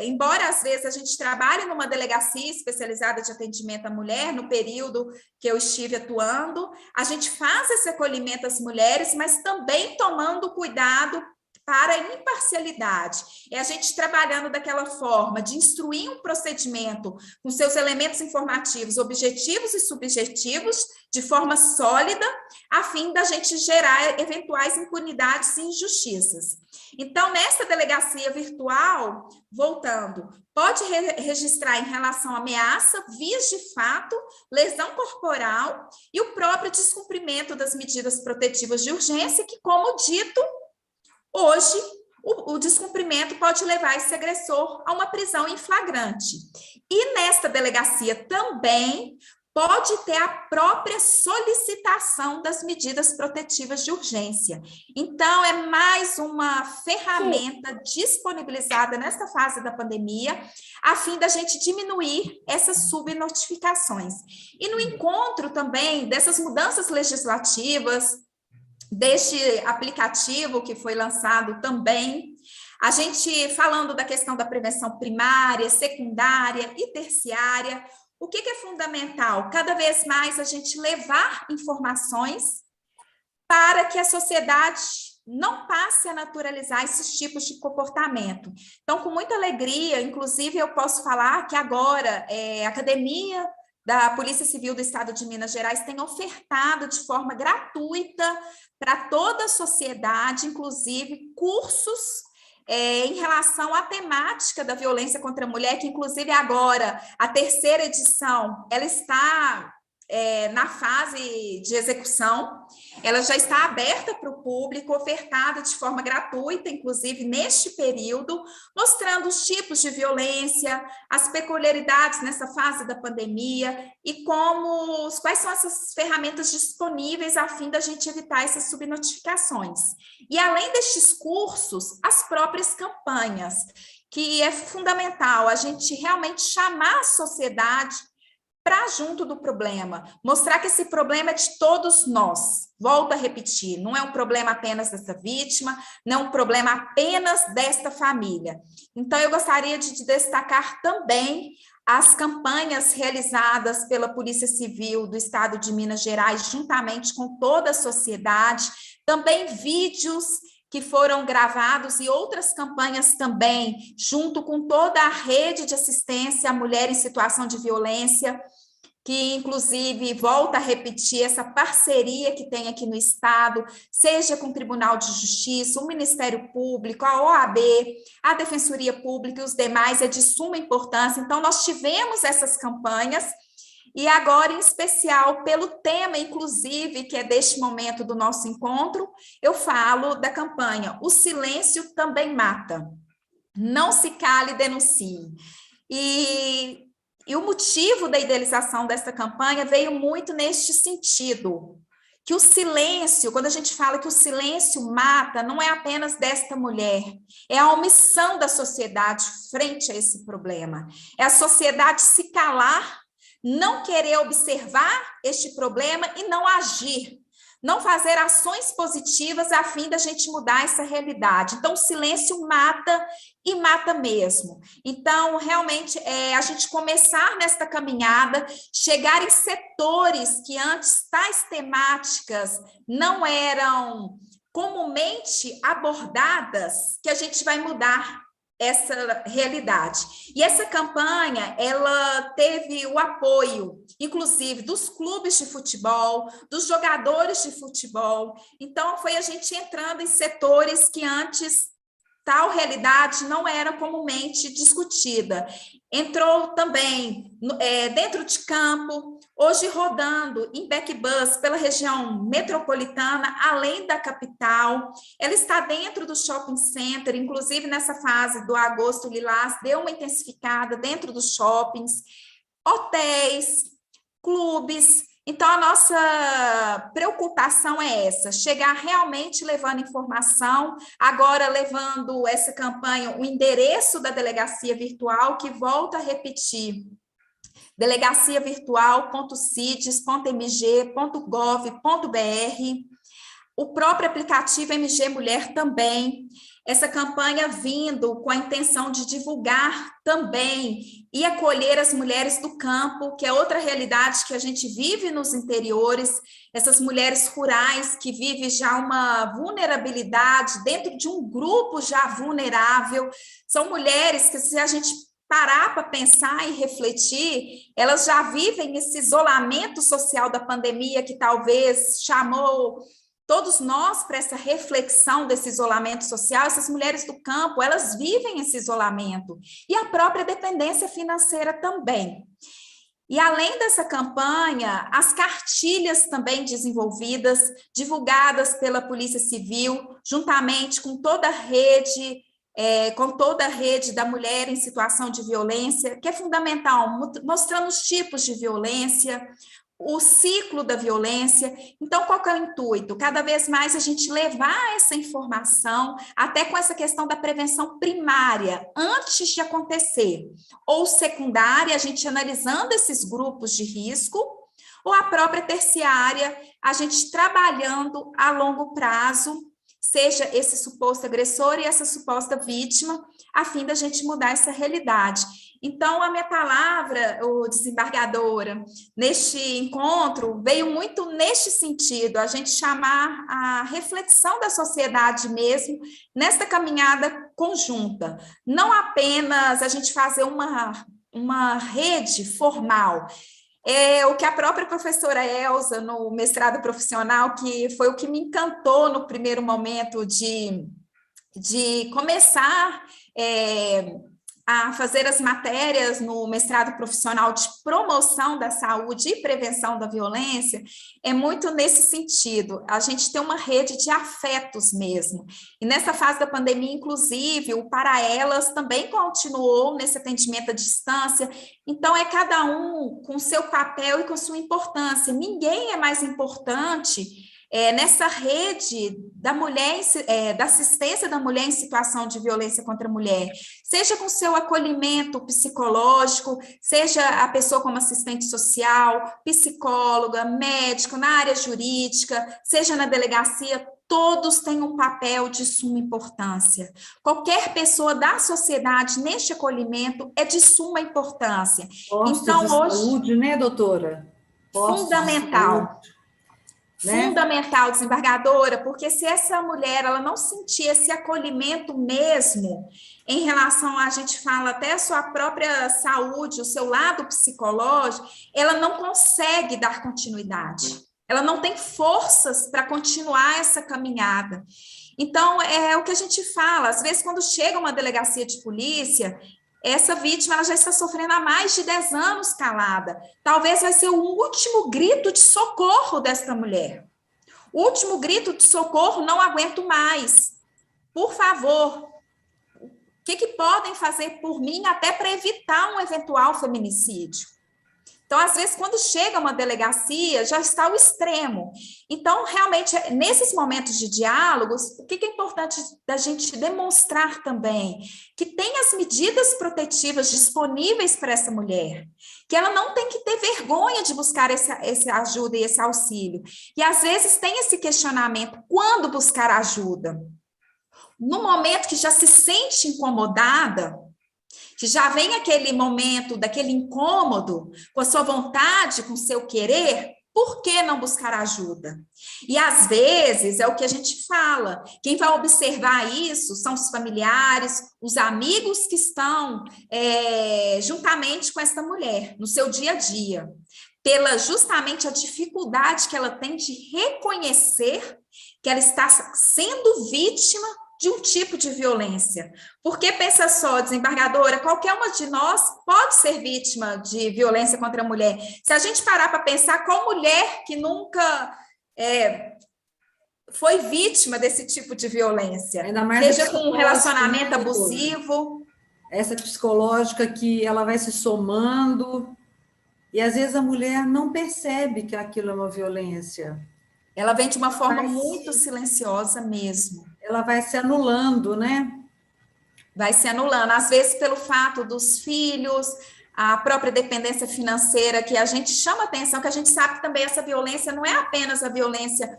Embora às vezes a gente trabalhe numa delegacia especializada de atendimento à mulher, no período que eu estive atuando, a gente faz esse acolhimento às mulheres, mas também tomando cuidado para a imparcialidade. É a gente trabalhando daquela forma de instruir um procedimento com seus elementos informativos, objetivos e subjetivos, de forma sólida, a fim da gente gerar eventuais impunidades e injustiças. Então, nesta delegacia virtual, voltando, pode registrar em relação à ameaça, vias de fato, lesão corporal e o próprio descumprimento das medidas protetivas de urgência, que, como dito, hoje, o descumprimento pode levar esse agressor a uma prisão em flagrante. E nesta delegacia também pode ter a própria solicitação das medidas protetivas de urgência. Então, é mais uma ferramenta disponibilizada nesta fase da pandemia, a fim da gente diminuir essas subnotificações. E no encontro também dessas mudanças legislativas, deste aplicativo que foi lançado também, a gente falando da questão da prevenção primária, secundária e terciária, o que é fundamental? Cada vez mais a gente levar informações para que a sociedade não passe a naturalizar esses tipos de comportamento. Então, com muita alegria, inclusive eu posso falar que agora a Academia da Polícia Civil do Estado de Minas Gerais tem ofertado de forma gratuita para toda a sociedade, inclusive cursos em relação à temática da violência contra a mulher, que inclusive agora, a terceira edição, ela está na fase de execução, ela já está aberta para o público, ofertada de forma gratuita, inclusive neste período, mostrando os tipos de violência, as peculiaridades nessa fase da pandemia e quais são essas ferramentas disponíveis a fim da gente evitar essas subnotificações. E além destes cursos, as próprias campanhas, que é fundamental a gente realmente chamar a sociedade para junto do problema, mostrar que esse problema é de todos nós. Volto a repetir, não é um problema apenas dessa vítima, não é um problema apenas desta família. Então, eu gostaria de destacar também as campanhas realizadas pela Polícia Civil do Estado de Minas Gerais, juntamente com toda a sociedade, também vídeos que foram gravados e outras campanhas também, junto com toda a rede de assistência à mulher em situação de violência, que inclusive volta a repetir essa parceria que tem aqui no Estado, seja com o Tribunal de Justiça, o Ministério Público, a OAB, a Defensoria Pública e os demais, é de suma importância. Então, nós tivemos essas campanhas, e agora, em especial, pelo tema, inclusive, que é deste momento do nosso encontro, eu falo da campanha O Silêncio Também Mata. Não se cale, denuncie. E o motivo da idealização dessa campanha veio muito neste sentido, que o silêncio, quando a gente fala que o silêncio mata, não é apenas desta mulher, é a omissão da sociedade frente a esse problema. É a sociedade se calar, não querer observar este problema e não agir, não fazer ações positivas a fim da gente mudar essa realidade. Então, o silêncio mata e mata mesmo. Então, realmente, a gente começar nesta caminhada, chegar em setores que antes tais temáticas não eram comumente abordadas, que a gente vai mudar essa realidade. E essa campanha, ela teve o apoio, inclusive, dos clubes de futebol, dos jogadores de futebol. Então, foi a gente entrando em setores que antes tal realidade não era comumente discutida. Entrou também dentro de campo, hoje rodando em backbus pela região metropolitana, além da capital. Ela está dentro do shopping center, inclusive nessa fase do agosto lilás, deu uma intensificada dentro dos shoppings, hotéis, clubes. Então, a nossa preocupação é essa, chegar realmente levando informação, agora levando essa campanha, o endereço da delegacia virtual, que volta a repetir, delegaciavirtual.cides.mg.gov.br, o próprio aplicativo MG Mulher também, essa campanha vindo com a intenção de divulgar também e acolher as mulheres do campo, que é outra realidade que a gente vive nos interiores, essas mulheres rurais que vivem já uma vulnerabilidade dentro de um grupo já vulnerável, são mulheres que, se a gente parar para pensar e refletir, elas já vivem esse isolamento social da pandemia que talvez chamou todos nós para essa reflexão desse isolamento social. Essas mulheres do campo, elas vivem esse isolamento e a própria dependência financeira também. E além dessa campanha, as cartilhas também desenvolvidas, divulgadas pela Polícia Civil, juntamente com toda a rede da mulher em situação de violência, que é fundamental, mostrando os tipos de violência, o ciclo da violência. Então, qual que é o intuito? Cada vez mais a gente levar essa informação, até com essa questão da prevenção primária, antes de acontecer, ou secundária, a gente analisando esses grupos de risco, ou a própria terciária, a gente trabalhando a longo prazo, seja esse suposto agressor e essa suposta vítima, a fim da gente mudar essa realidade. Então, a minha palavra, desembargadora, neste encontro, veio muito neste sentido, a gente chamar a reflexão da sociedade mesmo, nesta caminhada conjunta. Não apenas a gente fazer uma rede formal, o que a própria professora Elza, no mestrado profissional, que foi o que me encantou no primeiro momento de começar a fazer as matérias no mestrado profissional de promoção da saúde e prevenção da violência, é muito nesse sentido, a gente tem uma rede de afetos mesmo, e nessa fase da pandemia, inclusive, o Para Elas também continuou nesse atendimento à distância, então é cada um com seu papel e com sua importância, ninguém é mais importante nessa rede da mulher, da assistência da mulher em situação de violência contra a mulher, seja com seu acolhimento psicológico, seja a pessoa como assistente social, psicóloga, médico, na área jurídica, seja na delegacia, todos têm um papel de suma importância. Qualquer pessoa da sociedade neste acolhimento é de suma importância. Postos então, de hoje, saúde, né, doutora? Postos fundamental. Né? Fundamental, desembargadora, porque se essa mulher ela não sentir esse acolhimento mesmo, em relação a gente fala até a sua própria saúde, o seu lado psicológico, ela não consegue dar continuidade, ela não tem forças para continuar essa caminhada. Então, é o que a gente fala, às vezes quando chega uma delegacia de polícia, essa vítima ela já está sofrendo há mais de 10 anos calada. Talvez vai ser o último grito de socorro desta mulher. O último grito de socorro, não aguento mais. Por favor, o que podem fazer por mim até para evitar um eventual feminicídio? Então, às vezes, quando chega uma delegacia, já está o extremo. Então, realmente, nesses momentos de diálogos, o que é importante da gente demonstrar também? Que tem as medidas protetivas disponíveis para essa mulher, que ela não tem que ter vergonha de buscar essa ajuda e esse auxílio. E, às vezes, tem esse questionamento, quando buscar ajuda? No momento que já se sente incomodada, que já vem aquele momento daquele incômodo, com a sua vontade, com o seu querer, por que não buscar ajuda? E às vezes é o que a gente fala, quem vai observar isso são os familiares, os amigos que estão juntamente com essa mulher, no seu dia a dia, pela justamente a dificuldade que ela tem de reconhecer que ela está sendo vítima de um tipo de violência. Porque, pensa só, desembargadora, qualquer uma de nós pode ser vítima de violência contra a mulher. Se a gente parar para pensar, qual mulher que nunca foi vítima desse tipo de violência? Ainda mais seja com um relacionamento abusivo. Essa psicológica que ela vai se somando, e às vezes a mulher não percebe que aquilo é uma violência. Ela vem de uma forma muito silenciosa mesmo. Ela vai se anulando, né? Vai se anulando, às vezes pelo fato dos filhos, a própria dependência financeira, que a gente chama atenção, que a gente sabe que também essa violência não é apenas a violência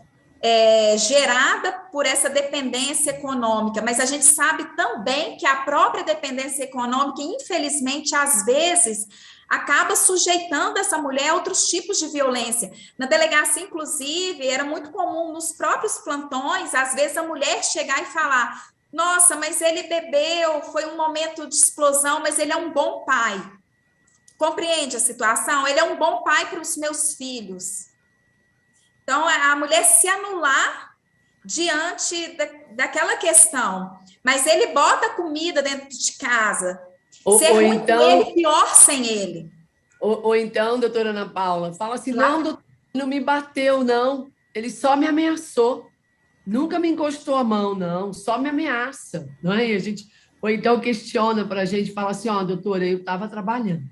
gerada por essa dependência econômica, mas a gente sabe também que a própria dependência econômica, infelizmente, às vezes, acaba sujeitando essa mulher a outros tipos de violência. Na delegacia, inclusive, era muito comum nos próprios plantões, às vezes a mulher chegar e falar: nossa, mas ele bebeu, foi um momento de explosão, mas ele é um bom pai. Compreende a situação? Ele é um bom pai para os meus filhos. Então, a mulher se anular diante daquela questão. Mas ele bota comida dentro de casa. Ser ruim então, com ele, pior sem ele. Ou então, doutora Ana Paula, fala assim, não, doutor, não me bateu, não. Ele só me ameaçou. Nunca me encostou a mão, não. Só me ameaça. Não é? Ou então questiona para a gente, fala assim, doutora, eu estava trabalhando.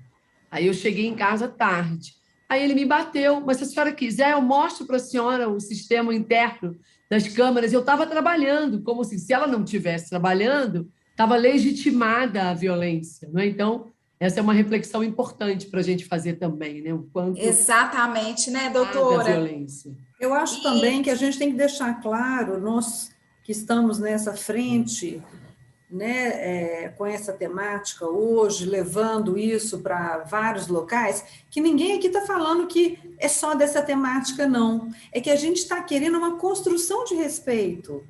Aí eu cheguei em casa tarde. Aí ele me bateu, mas se a senhora quiser, eu mostro para a senhora o sistema interno das câmaras. Eu estava trabalhando, como se ela não estivesse trabalhando, estava legitimada a violência. Não é? Então, essa é uma reflexão importante para a gente fazer também, né? O quanto exatamente, né, doutora? A violência. Eu acho também que a gente tem que deixar claro, nós que estamos nessa frente, né, com essa temática hoje, levando isso para vários locais, que ninguém aqui está falando que é só dessa temática, não. É que a gente está querendo uma construção de respeito,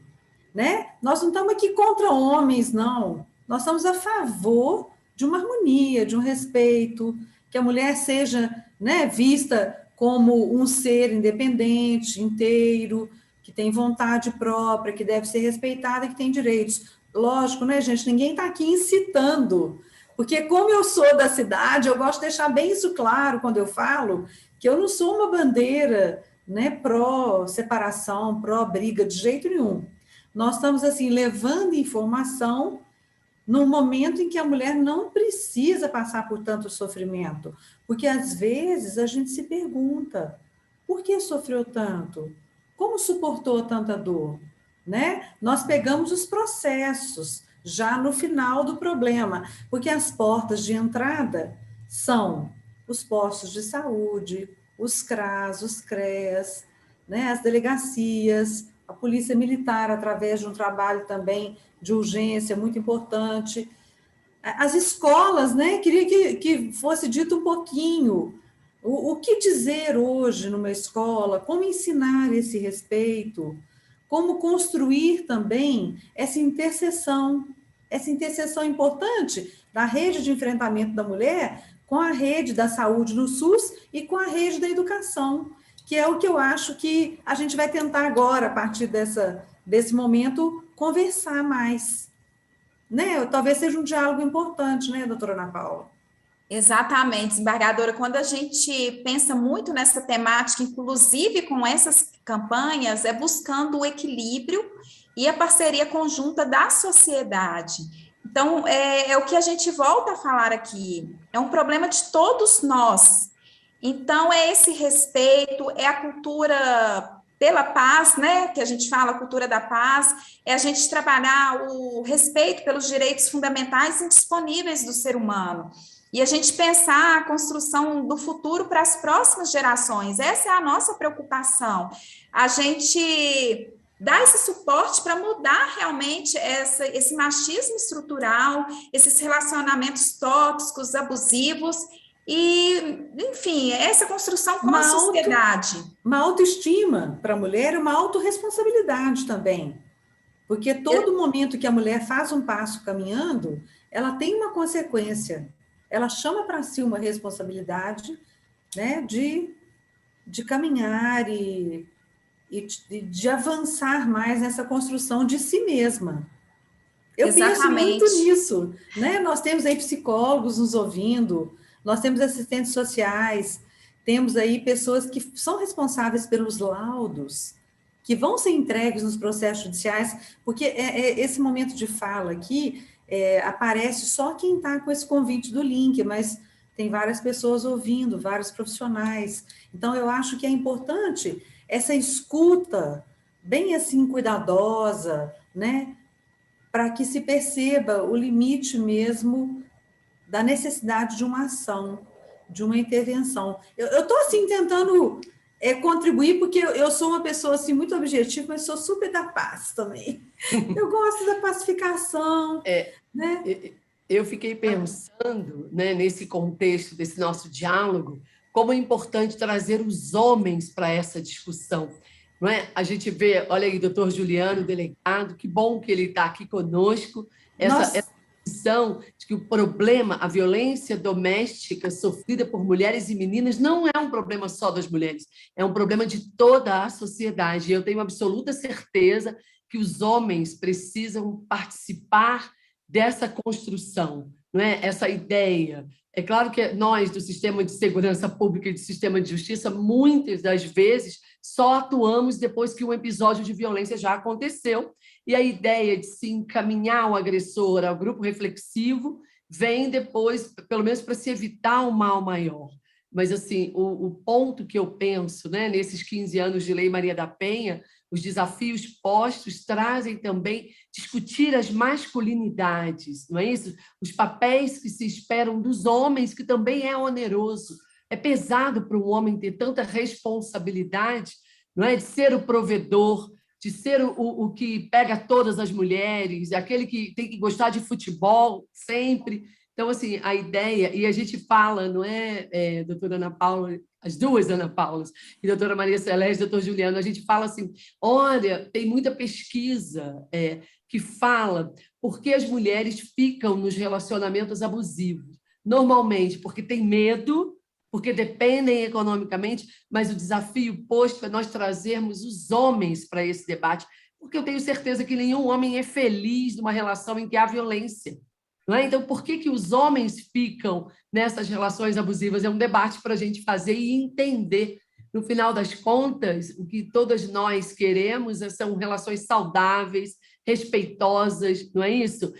né? Nós não estamos aqui contra homens, não. Nós estamos a favor de uma harmonia, de um respeito, que a mulher seja, né, vista como um ser independente, inteiro, que tem vontade própria, que deve ser respeitada, que tem direitos. Lógico, né, gente? Ninguém está aqui incitando, porque como eu sou da cidade, eu gosto de deixar bem isso claro quando eu falo que eu não sou uma bandeira, né, pró-separação, pró-briga, de jeito nenhum. Nós estamos, assim, levando informação num momento em que a mulher não precisa passar por tanto sofrimento, porque às vezes a gente se pergunta, por que sofreu tanto? Como suportou tanta dor? Né? Nós pegamos os processos já no final do problema, porque as portas de entrada são os postos de saúde, os CRAS, os CREAS, né? As delegacias, a polícia militar, através de um trabalho também de urgência muito importante, as escolas, né? Queria que fosse dito um pouquinho o que dizer hoje numa escola, como ensinar esse respeito, como construir também essa interseção importante da rede de enfrentamento da mulher com a rede da saúde no SUS e com a rede da educação, que é o que eu acho que a gente vai tentar agora, a partir desse momento, conversar mais. Né? Talvez seja um diálogo importante, né, doutora Ana Paula? Exatamente, desembargadora, quando a gente pensa muito nessa temática, inclusive com essas campanhas, é buscando o equilíbrio e a parceria conjunta da sociedade. Então, é o que a gente volta a falar aqui, é um problema de todos nós. Então, é esse respeito, é a cultura pela paz, né, que a gente fala, a cultura da paz, é a gente trabalhar o respeito pelos direitos fundamentais indisponíveis do ser humano. E a gente pensar a construção do futuro para as próximas gerações. Essa é a nossa preocupação. A gente dá esse suporte para mudar realmente esse machismo estrutural, esses relacionamentos tóxicos, abusivos, e, enfim, essa construção com a sociedade. Uma autoestima para a mulher e uma autorresponsabilidade também. Porque todo momento que a mulher faz um passo caminhando, ela tem uma consequência. Ela chama para si uma responsabilidade, né, de caminhar e de avançar mais nessa construção de si mesma, Eu penso muito Exatamente. nisso, né? Nós temos aí psicólogos nos ouvindo, nós temos assistentes sociais, temos aí pessoas que são responsáveis pelos laudos, que vão ser entregues nos processos judiciais, porque esse momento de fala aqui aparece só quem está com esse convite do link, mas tem várias pessoas ouvindo, vários profissionais. Então, eu acho que é importante essa escuta bem assim cuidadosa, né? Para que se perceba o limite mesmo da necessidade de uma ação, de uma intervenção. Eu estou, assim, tentando contribuir, porque eu sou uma pessoa, assim, muito objetiva, mas sou super da paz também. Eu gosto da pacificação, né? Eu fiquei pensando, né, nesse contexto desse nosso diálogo, como é importante trazer os homens para essa discussão. Não é? A gente vê, olha aí, doutor Juliano, delegado, que bom que ele está aqui conosco, essa visão de que o problema, a violência doméstica sofrida por mulheres e meninas não é um problema só das mulheres, é um problema de toda a sociedade. E eu tenho absoluta certeza que os homens precisam participar dessa construção, não é? Essa ideia. É claro que nós, do sistema de segurança pública e do sistema de justiça, muitas das vezes só atuamos depois que um episódio de violência já aconteceu, e a ideia de se encaminhar o agressor ao grupo reflexivo vem depois, pelo menos para se evitar um mal maior. Mas, assim, o ponto que eu penso, né, nesses 15 anos de Lei Maria da Penha, os desafios postos trazem também discutir as masculinidades, não é isso? Os papéis que se esperam dos homens, que também é oneroso. É pesado para um homem ter tanta responsabilidade, não é? De ser o provedor, de ser o que pega todas as mulheres, aquele que tem que gostar de futebol sempre. Então, assim, a ideia, e a gente fala, não é, doutora Ana Paula, as duas Ana Paulas, e doutora Maria Celeste, doutor Juliano, a gente fala assim, olha, tem muita pesquisa que fala por que as mulheres ficam nos relacionamentos abusivos. Normalmente, porque tem medo, porque dependem economicamente, mas o desafio posto é nós trazermos os homens para esse debate, porque eu tenho certeza que nenhum homem é feliz numa relação em que há violência. Não é? Então, por que os homens ficam nessas relações abusivas? É um debate para a gente fazer e entender. No final das contas, o que todas nós queremos são relações saudáveis, respeitosas, não é isso?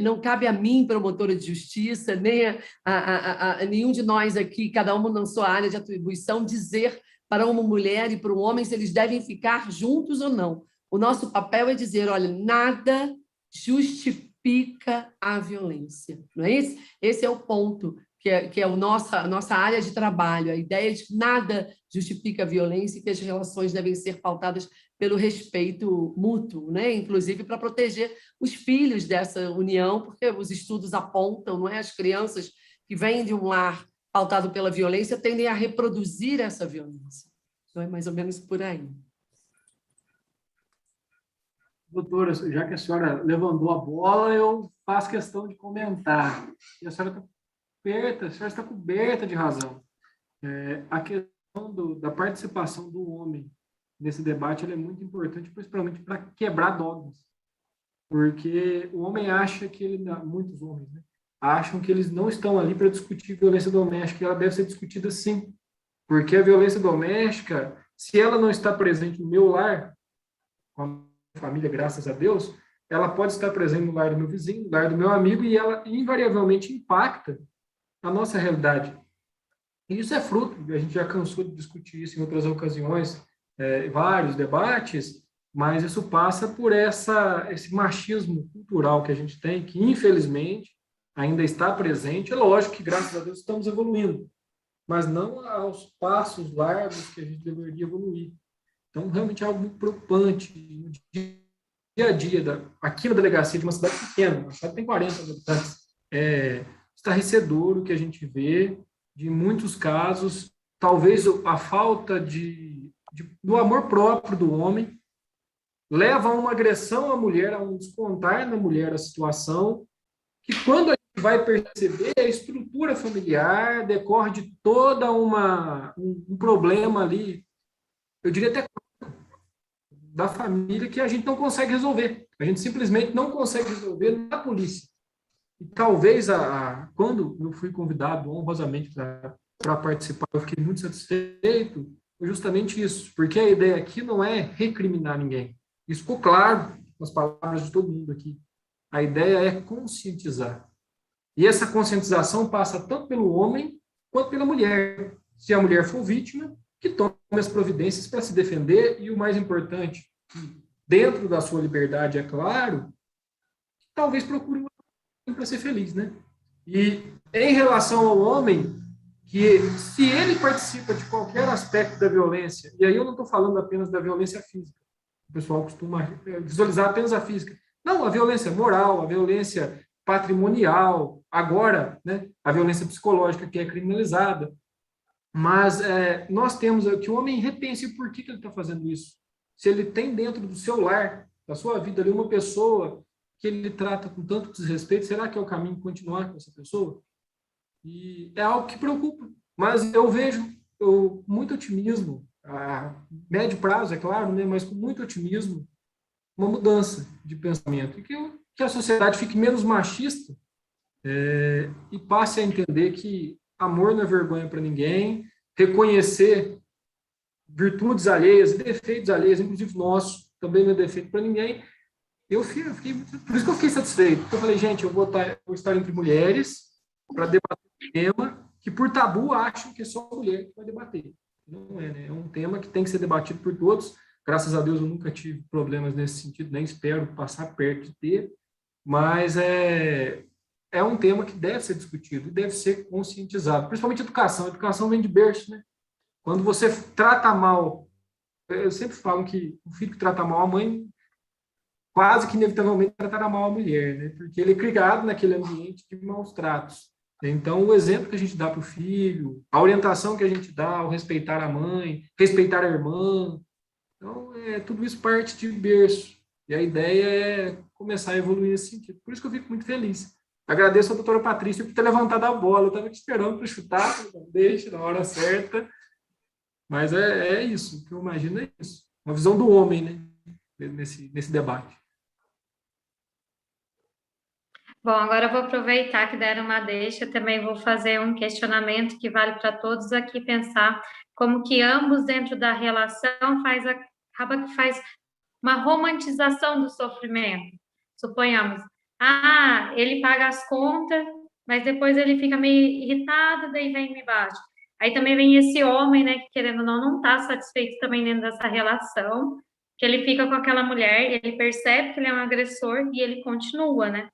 Não cabe a mim, promotora de justiça, nem a nenhum de nós aqui, cada um na sua área de atribuição, dizer para uma mulher e para um homem se eles devem ficar juntos ou não. O nosso papel é dizer, olha, nada justifica a violência, não é isso? Esse é o ponto, que é a nossa área de trabalho, a ideia de que nada justifica a violência e que as relações devem ser pautadas pelo respeito mútuo, né? Inclusive para proteger os filhos dessa união, porque os estudos apontam, não é? As crianças que vêm de um lar pautado pela violência tendem a reproduzir essa violência. Então, é mais ou menos por aí. Doutora, já que a senhora levantou a bola, eu faço questão de comentar. E a senhora está coberta de razão. A questão da participação do homem nesse debate ela é muito importante, principalmente para quebrar dogmas. Porque o homem acha que muitos homens, né, acham que eles não estão ali para discutir violência doméstica, e ela deve ser discutida sim. Porque a violência doméstica, se ela não está presente no meu lar, com a família, graças a Deus, ela pode estar presente no lar do meu vizinho, no lar do meu amigo, e ela invariavelmente impacta a nossa realidade. E isso é fruto, a gente já cansou de discutir isso em outras ocasiões, vários debates, mas isso passa por esse machismo cultural que a gente tem, que infelizmente ainda está presente. É lógico que, graças a Deus, estamos evoluindo, mas não aos passos largos que a gente deveria evoluir. Então, realmente é algo muito preocupante. No dia a dia, aqui na delegacia de uma cidade pequena, uma cidade que tem 40 habitantes, estarrecedor o que a gente vê, de muitos casos, talvez a falta do amor próprio do homem leva a uma agressão à mulher, a um descontar na mulher a situação, que quando a gente vai perceber, a estrutura familiar decorre de toda um problema ali, eu diria até da família que a gente não consegue resolver. A gente simplesmente não consegue resolver na polícia. E talvez, quando eu fui convidado honrosamente para participar, eu fiquei muito satisfeito, foi justamente isso, porque a ideia aqui não é recriminar ninguém. Isso ficou claro nas palavras de todo mundo aqui. A ideia é conscientizar. E essa conscientização passa tanto pelo homem quanto pela mulher. Se a mulher for vítima, que tome as providências para se defender e, o mais importante, dentro da sua liberdade, é claro, talvez procure para ser feliz, né? E em relação ao homem, que se ele participa de qualquer aspecto da violência, e aí eu não estou falando apenas da violência física, o pessoal costuma visualizar apenas a física. Não, a violência moral, a violência patrimonial, agora, né, a violência psicológica que é criminalizada. Mas nós temos que o homem repense por que ele está fazendo isso. Se ele tem dentro do seu lar, da sua vida ali, uma pessoa que ele trata com tanto desrespeito, será que é o caminho continuar com essa pessoa? E é algo que preocupa. Mas eu vejo muito otimismo, a médio prazo, é claro, né, mas com muito otimismo, uma mudança de pensamento. E que a sociedade fique menos machista e passe a entender que amor não é vergonha para ninguém, reconhecer virtudes alheias e defeitos alheios, inclusive nossos, também não é defeito para ninguém. Por isso que eu fiquei satisfeito. Eu falei, gente, eu vou estar entre mulheres para debater um tema que, por tabu, acham que é só mulher que vai debater. Não é, né? É um tema que tem que ser debatido por todos. Graças a Deus eu nunca tive problemas nesse sentido, nem espero passar perto de ter, mas é um tema que deve ser discutido e deve ser conscientizado, principalmente educação. A educação vem de berço, né? Quando você trata mal, eu sempre falo que o filho que trata mal a mãe, quase que inevitavelmente tratará mal a mulher, né? Porque ele é criado naquele ambiente de maus tratos. Então, o exemplo que a gente dá para o filho, a orientação que a gente dá ao respeitar a mãe, respeitar a irmã, então, tudo isso parte de berço. E a ideia é começar a evoluir nesse sentido. Por isso que eu fico muito feliz. Agradeço a doutora Patrícia por ter levantado a bola. Eu estava esperando para chutar, deixa na hora certa. Mas é isso. O que eu imagino é isso. Uma visão do homem, né? Nesse debate. Bom, agora eu vou aproveitar que deram uma deixa, também vou fazer um questionamento que vale para todos aqui pensar como que ambos dentro da relação acaba que faz uma romantização do sofrimento. Suponhamos, ele paga as contas, mas depois ele fica meio irritado, daí vem e me bate. Aí também vem esse homem, né, que querendo ou não está satisfeito também dentro dessa relação, que ele fica com aquela mulher, ele percebe que ele é um agressor e ele continua, né?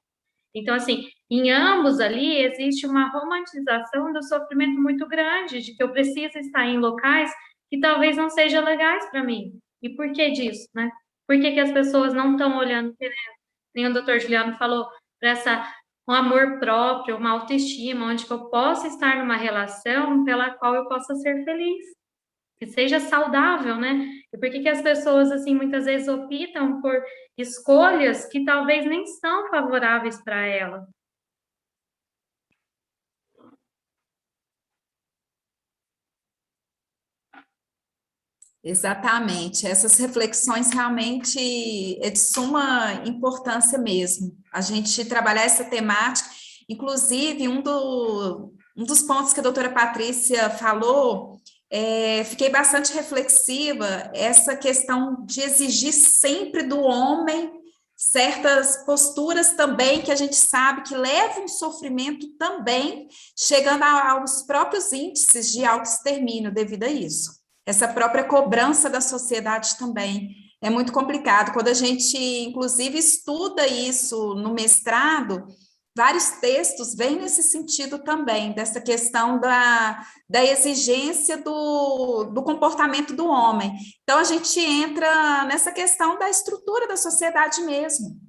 Então, assim, em ambos ali existe uma romantização do sofrimento muito grande, de que eu preciso estar em locais que talvez não sejam legais para mim. E por que disso, né? Por que as pessoas não estão olhando, nem o doutor Juliano falou, para um amor próprio, uma autoestima, onde que eu possa estar numa relação pela qual eu possa ser feliz, que seja saudável, né? E por que as pessoas, assim, muitas vezes optam por escolhas que talvez nem são favoráveis para ela? Exatamente, essas reflexões realmente é de suma importância mesmo, a gente trabalhar essa temática, inclusive um dos pontos que a doutora Patrícia falou, fiquei bastante reflexiva, essa questão de exigir sempre do homem certas posturas também que a gente sabe que levam sofrimento também, chegando aos próprios índices de autoextermínio devido a isso. Essa própria cobrança da sociedade também é muito complicado. Quando a gente, inclusive, estuda isso no mestrado, vários textos vêm nesse sentido também, dessa questão da exigência do comportamento do homem. Então, a gente entra nessa questão da estrutura da sociedade mesmo,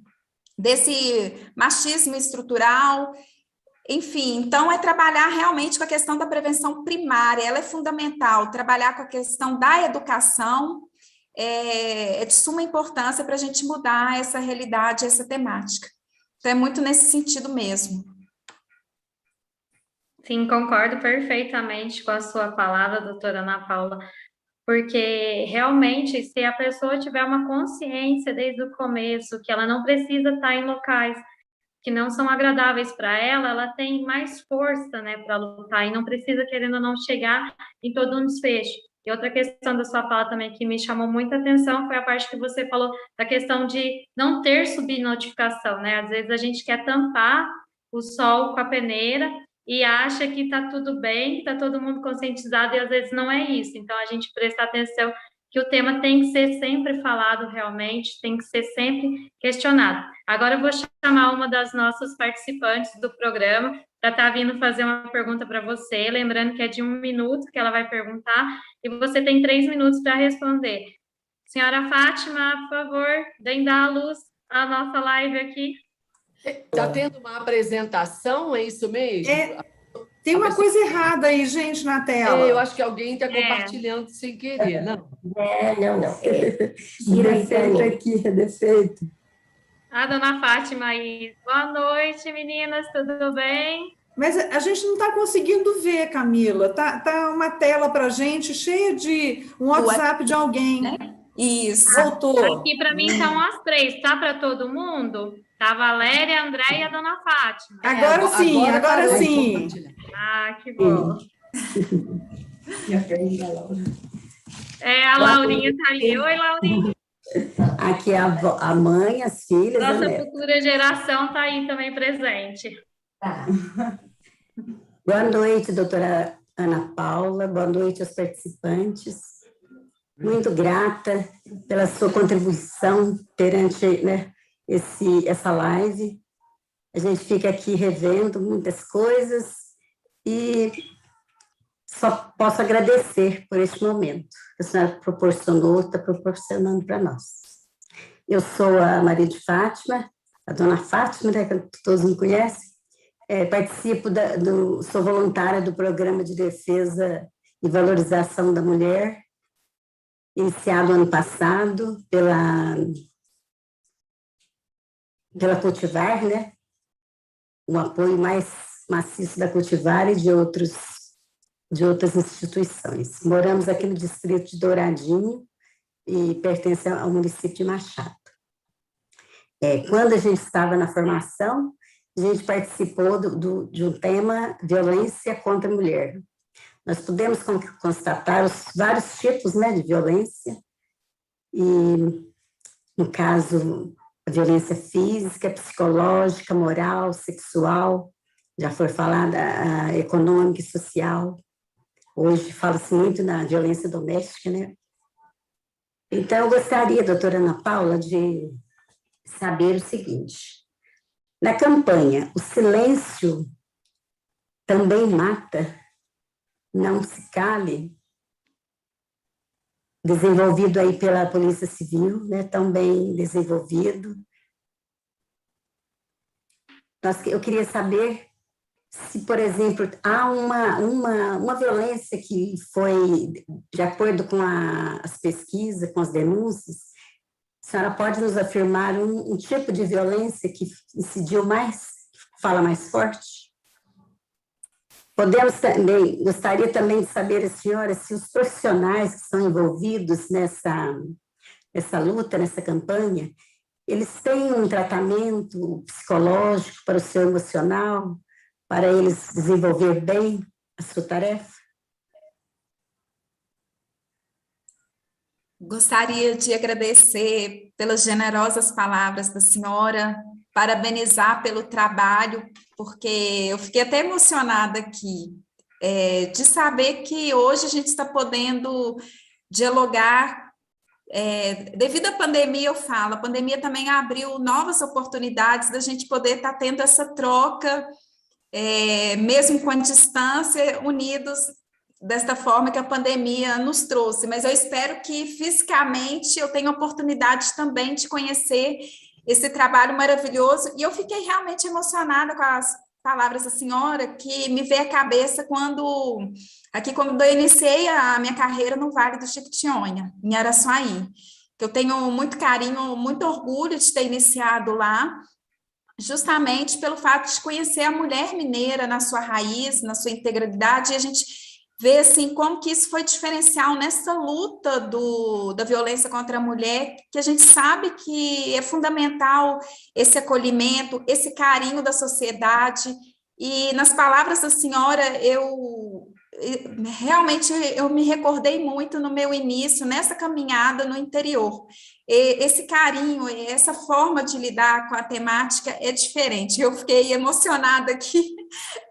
desse machismo estrutural. Enfim, então é trabalhar realmente com a questão da prevenção primária, ela é fundamental, trabalhar com a questão da educação é de suma importância para a gente mudar essa realidade, essa temática. Então é muito nesse sentido mesmo. Sim, concordo perfeitamente com a sua palavra, doutora Ana Paula. porque realmente, se a pessoa tiver uma consciência desde o começo que ela não precisa estar em locais que não são agradáveis para ela, ela tem mais força, né, para lutar, e não precisa, querendo ou não, chegar em todo um desfecho. E outra questão da sua fala também que me chamou muita atenção foi a parte que você falou da questão de não ter subnotificação, né? Às vezes a gente quer tampar o sol com a peneira e acha que está tudo bem, que está todo mundo conscientizado, e às vezes não é isso. Então, a gente presta atenção que o tema tem que ser sempre falado realmente, tem que ser sempre questionado. Agora eu vou chamar uma das nossas participantes do programa para estar vindo fazer uma pergunta para você, lembrando que é de 1 minuto que ela vai perguntar, e você tem 3 minutos para responder. Senhora Fátima, por favor, vem dar a luz à nossa live aqui. Está tendo uma apresentação, é isso mesmo? Tem uma coisa errada aí, gente, na tela. Eu acho que alguém está compartilhando sem querer, não? Não. Defeito aqui, é defeito. A dona Fátima aí. Boa noite, meninas, tudo bem? Mas a gente não está conseguindo ver, Camila. Tá uma tela para a gente cheia de um WhatsApp de alguém. Isso. Voltou. Aqui para mim estão as 3. Tá para todo mundo? Tá a Valéria, a André e a dona Fátima. Agora sim, agora sim. Ah, que bom. E a frente da Laura. A Laurinha tá ali. Oi, Laurinha. Aqui é a mãe, as filhas. Nossa futura geração tá aí também presente. Tá. Boa noite, doutora Ana Paula. Boa noite aos participantes. Muito grata pela sua contribuição perante, né, essa live. A gente fica aqui revendo muitas coisas e só posso agradecer por este momento que a senhora proporcionou, está proporcionando para nós. Eu sou a Maria de Fátima, a dona Fátima, né, que todos me conhecem. Participo sou voluntária do Programa de Defesa e Valorização da Mulher, iniciado ano passado pela Cultivar, né? Um apoio mais maciço da Cultivar e de outras instituições. Moramos aqui no distrito de Douradinho e pertence ao município de Machado. Quando a gente estava na formação, a gente participou de um tema violência contra a mulher. Nós pudemos constatar os vários tipos, né, de violência, e, no caso, a violência física, psicológica, moral, sexual, já foi falada, a econômica e social. Hoje fala-se muito na violência doméstica, né? Então, eu gostaria, doutora Ana Paula, de saber o seguinte. Na campanha, o silêncio também mata, não se cale, desenvolvido aí pela Polícia Civil, né, tão bem desenvolvido. Eu queria saber se, por exemplo, há uma violência que foi, de acordo com as pesquisas, com as denúncias, a senhora pode nos afirmar um tipo de violência que incidiu mais, fala mais forte? Gostaria também de saber, a senhora, se os profissionais que são envolvidos nessa luta, nessa campanha, eles têm um tratamento psicológico para o seu emocional, para eles desenvolver bem a sua tarefa? Gostaria de agradecer pelas generosas palavras da senhora, parabenizar pelo trabalho, porque eu fiquei até emocionada aqui, de saber que hoje a gente está podendo dialogar, devido à pandemia, eu falo, a pandemia também abriu novas oportunidades da gente poder estar tendo essa troca, mesmo com a distância, unidos desta forma que a pandemia nos trouxe, mas eu espero que fisicamente eu tenha oportunidade também de conhecer esse trabalho maravilhoso, e eu fiquei realmente emocionada com as palavras da senhora, que me veio à cabeça quando eu iniciei a minha carreira no Vale do Jequitinhonha, em Araçuaí, que eu tenho muito carinho, muito orgulho de ter iniciado lá, justamente pelo fato de conhecer a mulher mineira na sua raiz, na sua integralidade, e a gente ver assim, como que isso foi diferencial nessa luta da violência contra a mulher, que a gente sabe que é fundamental esse acolhimento, esse carinho da sociedade. E nas palavras da senhora, realmente eu me recordei muito no meu início, nessa caminhada no interior. Esse carinho, essa forma de lidar com a temática é diferente. Eu fiquei emocionada aqui.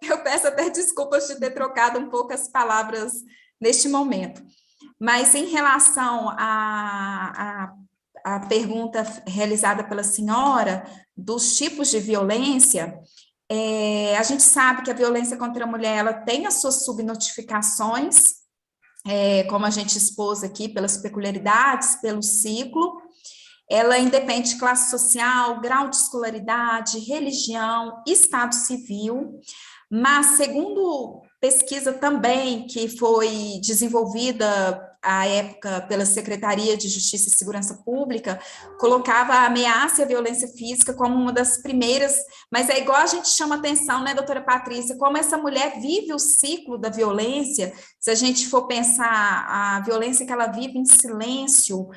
Eu peço até desculpas de ter trocado um pouco as palavras neste momento. Mas em relação à pergunta realizada pela senhora, dos tipos de violência, a gente sabe que a violência contra a mulher ela tem as suas subnotificações, como a gente expôs aqui, pelas peculiaridades, pelo ciclo. Ela independe de classe social, grau de escolaridade, religião, estado civil, mas segundo pesquisa também que foi desenvolvida à época pela Secretaria de Justiça e Segurança Pública, colocava a ameaça e a violência física como uma das primeiras, mas é igual a gente chama atenção, né, doutora Patrícia, como essa mulher vive o ciclo da violência, se a gente for pensar a violência que ela vive em silêncio,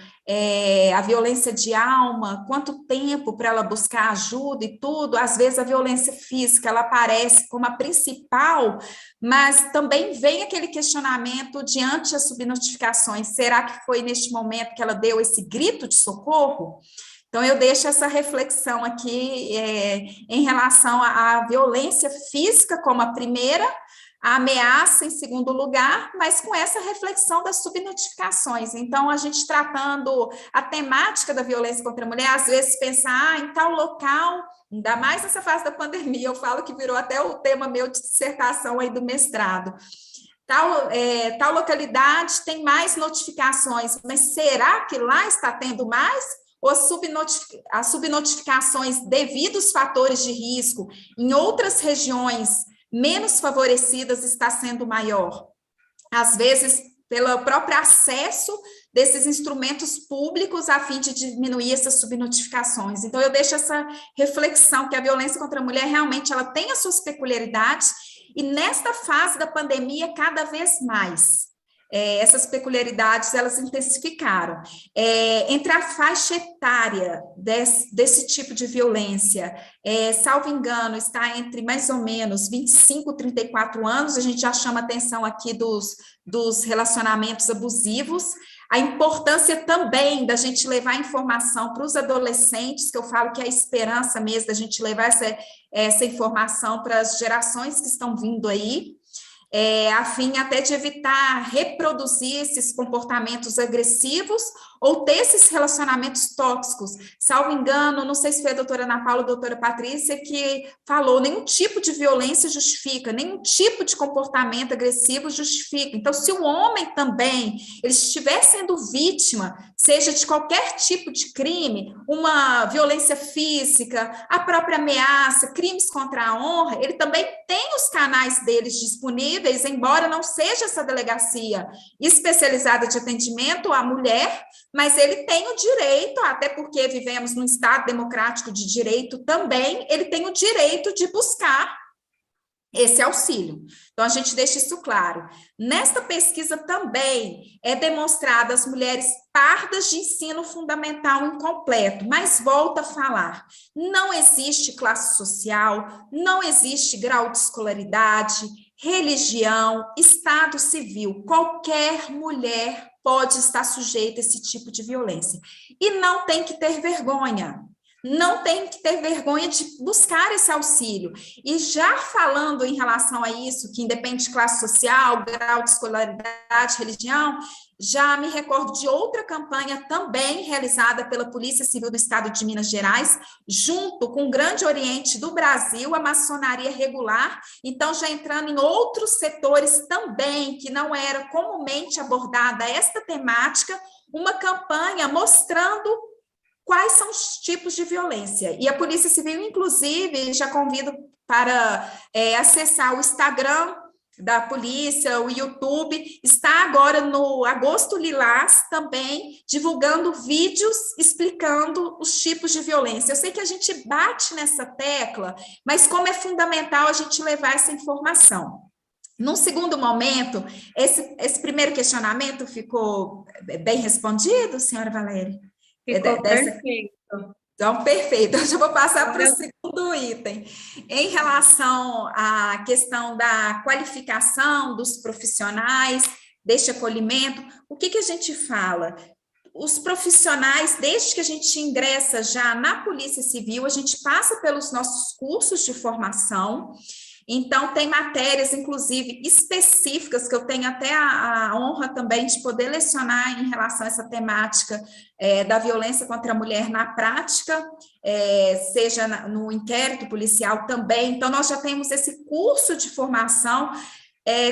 a violência de alma, quanto tempo para ela buscar ajuda e tudo, às vezes a violência física, ela aparece como a principal, mas também vem aquele questionamento diante das subnotificações, será que foi neste momento que ela deu esse grito de socorro? Então, eu deixo essa reflexão aqui em relação à violência física como a primeira, a ameaça em segundo lugar, mas com essa reflexão das subnotificações. Então, a gente tratando a temática da violência contra a mulher, às vezes pensar em tal local, ainda mais nessa fase da pandemia, eu falo que virou até o tema meu de dissertação aí do mestrado. Tal localidade tem mais notificações, mas será que lá está tendo mais? Ou as subnotificações devido aos fatores de risco em outras regiões menos favorecidas está sendo maior? Às vezes, pelo próprio acesso desses instrumentos públicos a fim de diminuir essas subnotificações. Então, eu deixo essa reflexão que a violência contra a mulher realmente ela tem as suas peculiaridades e nesta fase da pandemia, cada vez mais. Essas peculiaridades, elas intensificaram. Entre a faixa etária desse tipo de violência, salvo engano, está entre mais ou menos 25 e 34 anos, a gente já chama atenção aqui dos relacionamentos abusivos, a importância também da gente levar informação para os adolescentes, que eu falo que é a esperança mesmo da gente levar essa informação para as gerações que estão vindo aí, a fim até de evitar reproduzir esses comportamentos agressivos ou ter esses relacionamentos tóxicos. Salvo engano, não sei se foi a doutora Ana Paula ou a doutora Patrícia que falou, nenhum tipo de violência justifica, nenhum tipo de comportamento agressivo justifica. Então, se o homem também ele estiver sendo vítima, seja de qualquer tipo de crime, uma violência física, a própria ameaça, crimes contra a honra, ele também tem os canais deles disponíveis, embora não seja essa delegacia especializada de atendimento à mulher, mas ele tem o direito, até porque vivemos num Estado democrático de direito também, ele tem o direito de buscar esse auxílio. Então, a gente deixa isso claro. Nesta pesquisa também é demonstrada as mulheres pardas de ensino fundamental incompleto, mas volta a falar, não existe classe social, não existe grau de escolaridade, religião, estado civil, qualquer mulher pode estar sujeita a esse tipo de violência. E não tem que ter vergonha. Não tem que ter vergonha de buscar esse auxílio. E já falando em relação a isso, que independe de classe social, grau de escolaridade, religião, já me recordo de outra campanha também realizada pela Polícia Civil do Estado de Minas Gerais, junto com o Grande Oriente do Brasil, a maçonaria regular, então já entrando em outros setores também, que não era comumente abordada esta temática, uma campanha mostrando quais são os tipos de violência. E a Polícia Civil, inclusive, já convido para acessar o Instagram da polícia, o YouTube, está agora no Agosto Lilás também, divulgando vídeos explicando os tipos de violência. Eu sei que a gente bate nessa tecla, mas como é fundamental a gente levar essa informação. Num segundo momento, esse primeiro questionamento ficou bem respondido, senhora Valéria? Ficou perfeito. Então, perfeito. Eu já vou passar para o segundo item. Em relação à questão da qualificação dos profissionais, deste acolhimento, o que a gente fala? Os profissionais, desde que a gente ingressa já na Polícia Civil, a gente passa pelos nossos cursos de formação. Então, tem matérias, inclusive, específicas, que eu tenho até a honra também de poder lecionar em relação a essa temática da violência contra a mulher na prática, seja no inquérito policial também. Então, nós já temos esse curso de formação,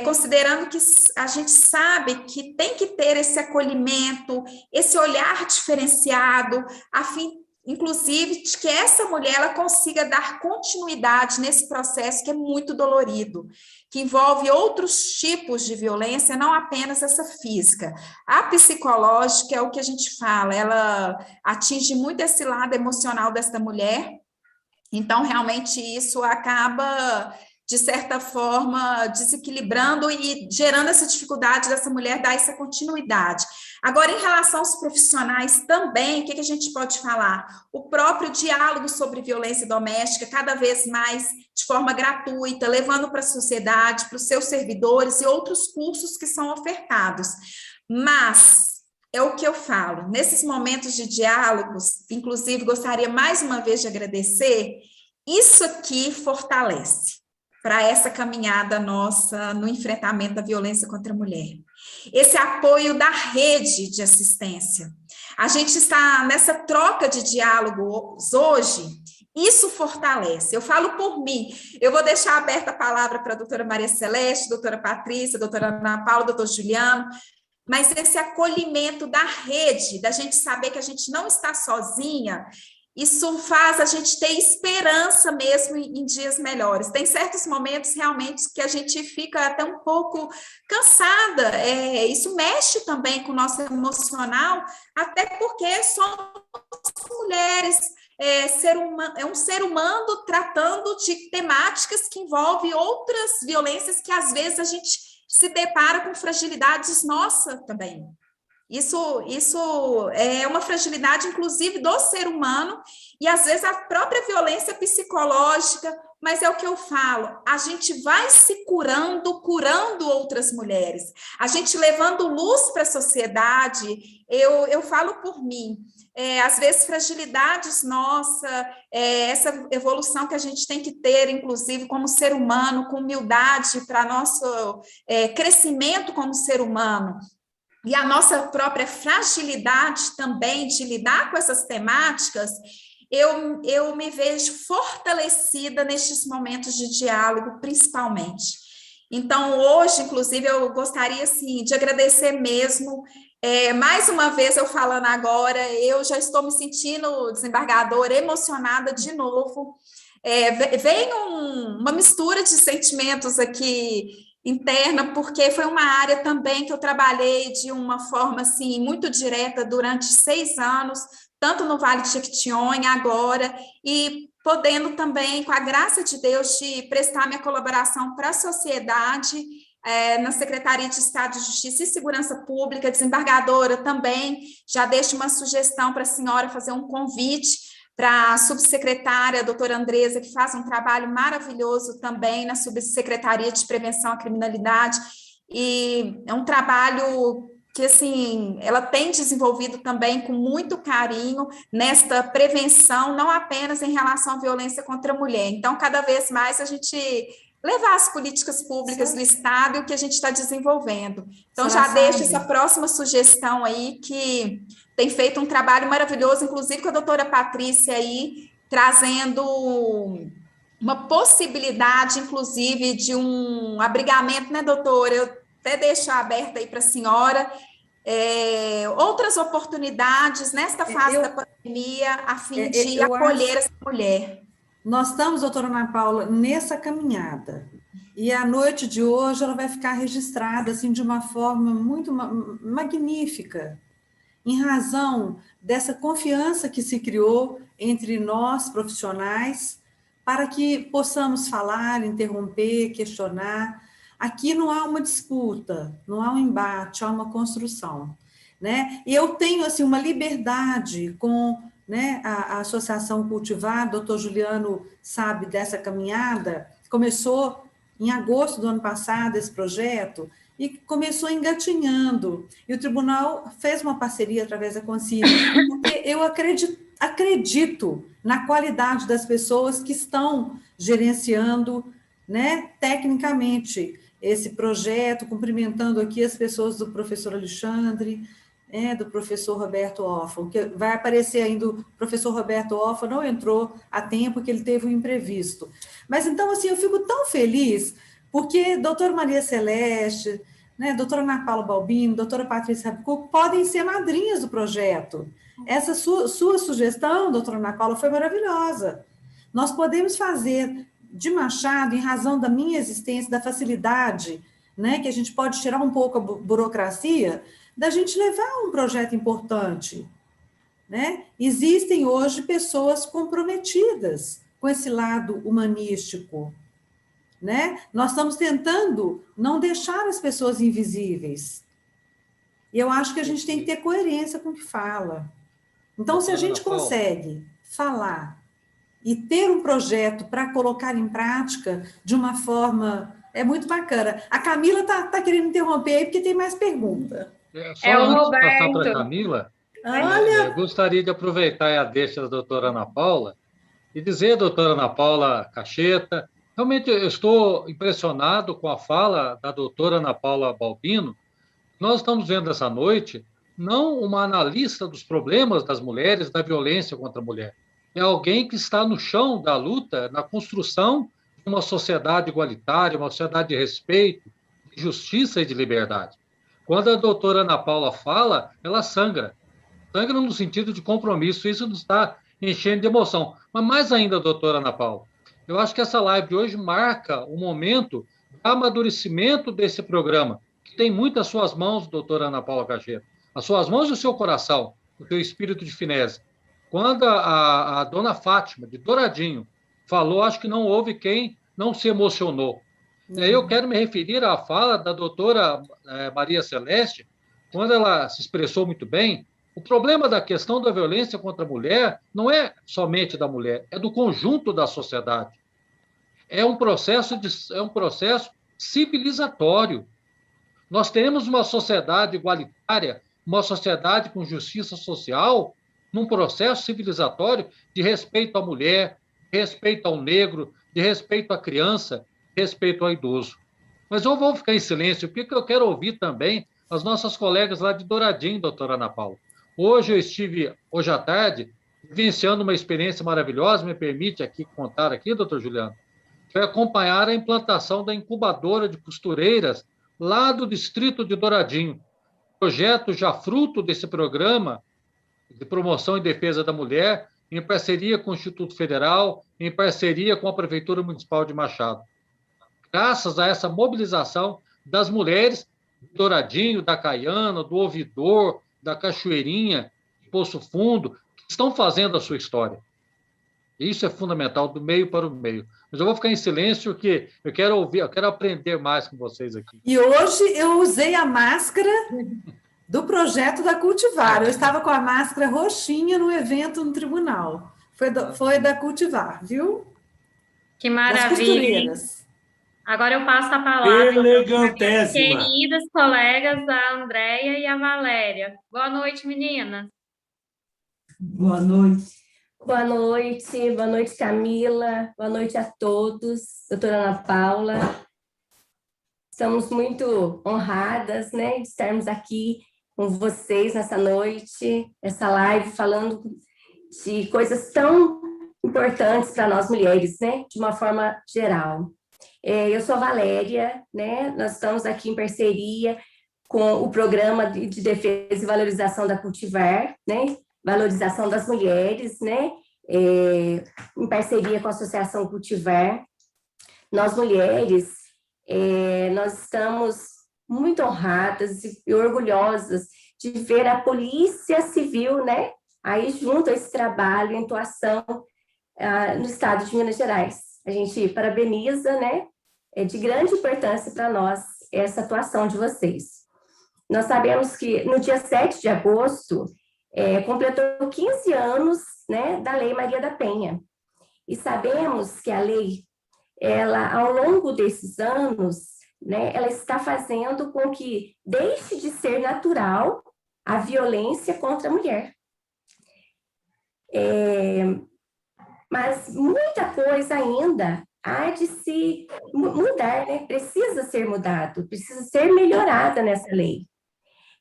considerando que a gente sabe que tem que ter esse acolhimento, esse olhar diferenciado, a fim inclusive, de que essa mulher ela consiga dar continuidade nesse processo que é muito dolorido, que envolve outros tipos de violência, não apenas essa física. A psicológica é o que a gente fala, ela atinge muito esse lado emocional dessa mulher, então, realmente, isso acaba, de certa forma, desequilibrando e gerando essa dificuldade dessa mulher dar essa continuidade. Agora, em relação aos profissionais também, o que a gente pode falar? O próprio diálogo sobre violência doméstica, cada vez mais de forma gratuita, levando para a sociedade, para os seus servidores e outros cursos que são ofertados. Mas é o que eu falo, nesses momentos de diálogos, inclusive gostaria mais uma vez de agradecer, isso aqui fortalece para essa caminhada nossa no enfrentamento da violência contra a mulher. Esse apoio da rede de assistência. A gente está nessa troca de diálogos hoje, isso fortalece. Eu falo por mim, eu vou deixar aberta a palavra para a doutora Maria Celeste, doutora Patrícia, doutora Ana Paula, doutor Juliano, mas esse acolhimento da rede, da gente saber que a gente não está sozinha, isso faz a gente ter esperança mesmo em dias melhores. Tem certos momentos realmente que a gente fica até um pouco cansada, isso mexe também com o nosso emocional, até porque somos mulheres, é um ser humano tratando de temáticas que envolvem outras violências que às vezes a gente se depara com fragilidades nossa também. Isso é uma fragilidade, inclusive, do ser humano, e às vezes a própria violência psicológica, mas é o que eu falo, a gente vai se curando outras mulheres, a gente levando luz para a sociedade, eu falo por mim, às vezes fragilidades nossas, essa evolução que a gente tem que ter, inclusive, como ser humano, com humildade para nosso crescimento como ser humano, e a nossa própria fragilidade também de lidar com essas temáticas, eu me vejo fortalecida nestes momentos de diálogo, principalmente. Então, hoje, inclusive, eu gostaria, assim, de agradecer mesmo, mais uma vez eu falando agora, eu já estou me sentindo, desembargadora, emocionada de novo, vem uma mistura de sentimentos aqui, interna, porque foi uma área também que eu trabalhei de uma forma, assim, muito direta durante 6 anos, tanto no Vale de Jequitinhonha agora, e podendo também, com a graça de Deus, de prestar minha colaboração para a sociedade, na Secretaria de Estado de Justiça e Segurança Pública, desembargadora também, já deixo uma sugestão para a senhora fazer um convite para a subsecretária, a doutora Andresa, que faz um trabalho maravilhoso também na Subsecretaria de Prevenção à Criminalidade, e é um trabalho que, assim, ela tem desenvolvido também com muito carinho nesta prevenção, não apenas em relação à violência contra a mulher. Então, cada vez mais a gente levar as políticas públicas do Estado e o que a gente está desenvolvendo. Então, já deixo essa próxima sugestão aí, que tem feito um trabalho maravilhoso, inclusive com a doutora Patrícia aí, trazendo uma possibilidade, inclusive, de um abrigamento, né, doutora? Eu até deixo aberta aí para a senhora, outras oportunidades nesta fase da pandemia, a fim de acolher essa mulher. Nós estamos, doutora Ana Paula, nessa caminhada. E a noite de hoje ela vai ficar registrada assim, de uma forma muito magnífica, em razão dessa confiança que se criou entre nós, profissionais, para que possamos falar, interromper, questionar. Aqui não há uma disputa, não há um embate, há uma construção, né? E eu tenho, assim, uma liberdade com, né, a Associação Cultivar, doutor Juliano sabe dessa caminhada, começou em agosto do ano passado esse projeto, e começou engatinhando, e o tribunal fez uma parceria através da Concília, porque eu acredito na qualidade das pessoas que estão gerenciando, né, tecnicamente esse projeto, cumprimentando aqui as pessoas do professor Alexandre, do professor Roberto Offa, que vai aparecer ainda, o professor Roberto Offa não entrou a tempo, que ele teve um imprevisto. Mas, então, assim, eu fico tão feliz, porque doutora Maria Celeste, né, doutora Ana Paula Balbino, doutora Patrícia Rabicuco, podem ser madrinhas do projeto. Essa sua sugestão, doutora Ana Paula, foi maravilhosa. Nós podemos fazer de Machado, em razão da minha existência, da facilidade, né, que a gente pode tirar um pouco a burocracia, da gente levar um projeto importante, né? Existem hoje pessoas comprometidas com esse lado humanístico, né? Nós estamos tentando não deixar as pessoas invisíveis. E eu acho que a gente tem que ter coerência com o que fala. Então, se a gente consegue falar e ter um projeto para colocar em prática de uma forma... É muito bacana. A Camila está querendo interromper aí, porque tem mais pergunta. Só antes de passar para a Camila, eu gostaria de aproveitar a deixa da doutora Ana Paula e dizer, doutora Ana Paula Cacheta, realmente eu estou impressionado com a fala da doutora Ana Paula Balbino. Nós estamos vendo essa noite não uma analista dos problemas das mulheres, da violência contra a mulher. É alguém que está no chão da luta, na construção de uma sociedade igualitária, uma sociedade de respeito, de justiça e de liberdade. Quando a doutora Ana Paula fala, ela sangra. Sangra no sentido de compromisso, isso nos está enchendo de emoção. Mas mais ainda, doutora Ana Paula, eu acho que essa live de hoje marca o momento de amadurecimento desse programa, que tem muito às suas mãos, doutora Ana Paula Cacheta, as suas mãos e o seu coração, o seu espírito de finese. Quando a dona Fátima, de Douradinho, falou, acho que não houve quem não se emocionou. E aí eu quero me referir à fala da doutora Maria Celeste, quando ela se expressou muito bem. O problema da questão da violência contra a mulher não é somente da mulher, é do conjunto da sociedade. É um processo civilizatório. Nós teremos uma sociedade igualitária, uma sociedade com justiça social, num processo civilizatório de respeito à mulher, de respeito ao negro, de respeito à criança, de respeito ao idoso. Mas eu vou ficar em silêncio, porque eu quero ouvir também as nossas colegas lá de Douradinho, doutora Ana Paula. Hoje à tarde, vivenciando uma experiência maravilhosa, me permite aqui contar aqui, doutor Juliano, foi acompanhar a implantação da incubadora de costureiras lá do distrito de Douradinho. Projeto já fruto desse programa de promoção e defesa da mulher, em parceria com o Instituto Federal, em parceria com a Prefeitura Municipal de Machado. Graças a essa mobilização das mulheres do Douradinho, da Caiana, do Ouvidor, da Cachoeirinha, de Poço Fundo, que estão fazendo a sua história. Isso é fundamental, do meio para o meio. Mas eu vou ficar em silêncio, porque eu quero ouvir, eu quero aprender mais com vocês aqui. E hoje eu usei a máscara do projeto da Cultivar. Eu estava com a máscara roxinha no evento no tribunal. Foi da Cultivar, viu? Que maravilha. Agora eu passo a palavra Elegantésima. Queridas colegas, a Andréia e a Valéria. Boa noite, meninas. Boa noite. Boa noite, Camila. Boa noite a todos. Doutora Ana Paula. Estamos muito honradas, né, de estarmos aqui com vocês nessa noite, essa live, falando de coisas tão importantes para nós mulheres, né, de uma forma geral. Eu sou a Valéria, né, nós estamos aqui em parceria com o Programa de Defesa e Valorização da Cultivar, né, valorização das mulheres, né, em parceria com a Associação Cultivar. Nós mulheres, nós estamos muito honradas e orgulhosas de ver a Polícia Civil, né, aí junto a esse trabalho em atuação no estado de Minas Gerais. A gente parabeniza, né, é de grande importância para nós essa atuação de vocês. Nós sabemos que no dia 7 de agosto, completou 15 anos, né, da Lei Maria da Penha. E sabemos que a lei, ela, ao longo desses anos, né, ela está fazendo com que deixe de ser natural a violência contra a mulher. Mas muita coisa ainda há de se mudar, né? Precisa ser mudado, precisa ser melhorada nessa lei.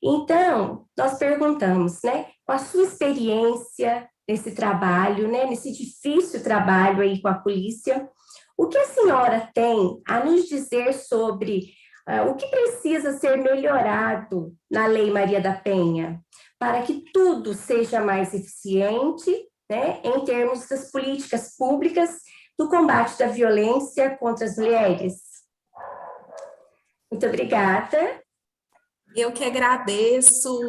Então, nós perguntamos, né, com a sua experiência nesse trabalho, né, nesse difícil trabalho aí com a polícia, o que a senhora tem a nos dizer sobre o que precisa ser melhorado na Lei Maria da Penha, para que tudo seja mais eficiente, né, em termos das políticas públicas do combate da violência contra as mulheres? Muito obrigada. Eu que agradeço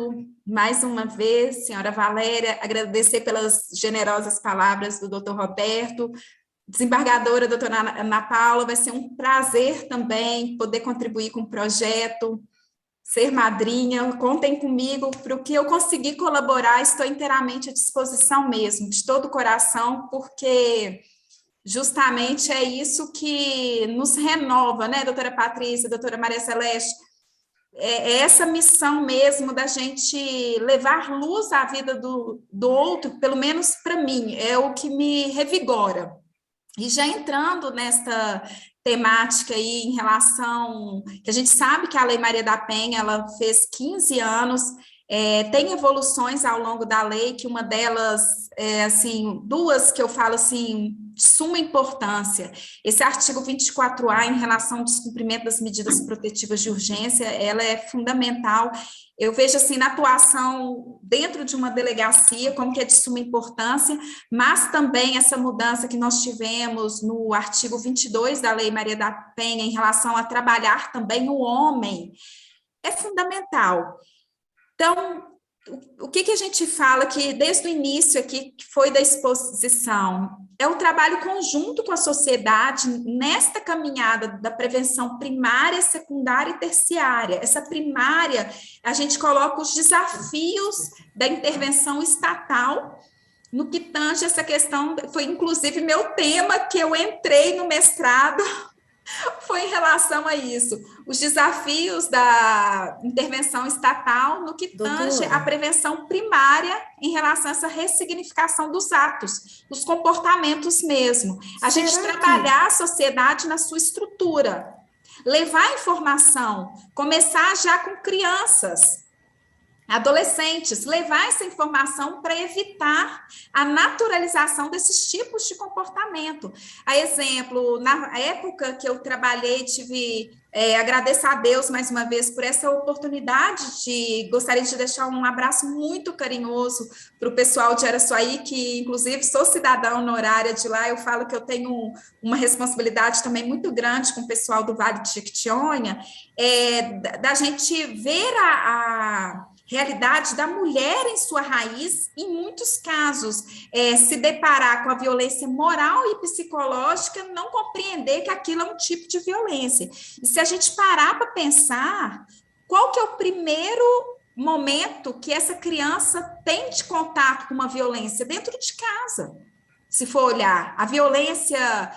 mais uma vez, senhora Valéria, agradecer pelas generosas palavras do doutor Roberto, desembargadora doutora Ana Paula, vai ser um prazer também poder contribuir com o projeto, ser madrinha, contem comigo, para o que eu conseguir colaborar, estou inteiramente à disposição mesmo, de todo o coração, porque justamente é isso que nos renova, né, doutora Patrícia, doutora Maria Celeste, é essa missão mesmo da gente levar luz à vida do outro, pelo menos para mim, é o que me revigora. E já entrando nesta temática aí em relação, que a gente sabe que a Lei Maria da Penha, ela fez 15 anos, tem evoluções ao longo da lei, que uma delas, assim, duas que eu falo assim, de suma importância. Esse artigo 24A, em relação ao descumprimento das medidas protetivas de urgência, ela é fundamental. Eu vejo, assim, na atuação dentro de uma delegacia, como que é de suma importância, mas também essa mudança que nós tivemos no artigo 22 da Lei Maria da Penha, em relação a trabalhar também o homem, é fundamental. Então, o que a gente fala que desde o início aqui, que foi da exposição, é o trabalho conjunto com a sociedade nesta caminhada da prevenção primária, secundária e terciária. Essa primária, a gente coloca os desafios da intervenção estatal no que tange essa questão, foi inclusive meu tema que eu entrei no mestrado, foi em relação a isso, os desafios da intervenção estatal no que tange a prevenção primária em relação a essa ressignificação dos atos, dos comportamentos mesmo. A gente trabalhar a sociedade na sua estrutura, levar informação, começar já com crianças, adolescentes, levar essa informação para evitar a naturalização desses tipos de comportamento. A exemplo, na época que eu trabalhei, agradeço a Deus mais uma vez por essa oportunidade gostaria de deixar um abraço muito carinhoso para o pessoal de Araçuaí, que inclusive sou cidadã honorária de lá, eu falo que eu tenho uma responsabilidade também muito grande com o pessoal do Vale de Jequitinhonha, da gente ver a realidade da mulher em sua raiz, em muitos casos, se deparar com a violência moral e psicológica, não compreender que aquilo é um tipo de violência. E se a gente parar para pensar, qual que é o primeiro momento que essa criança tem de contato com uma violência? Dentro de casa. Se for olhar, a violência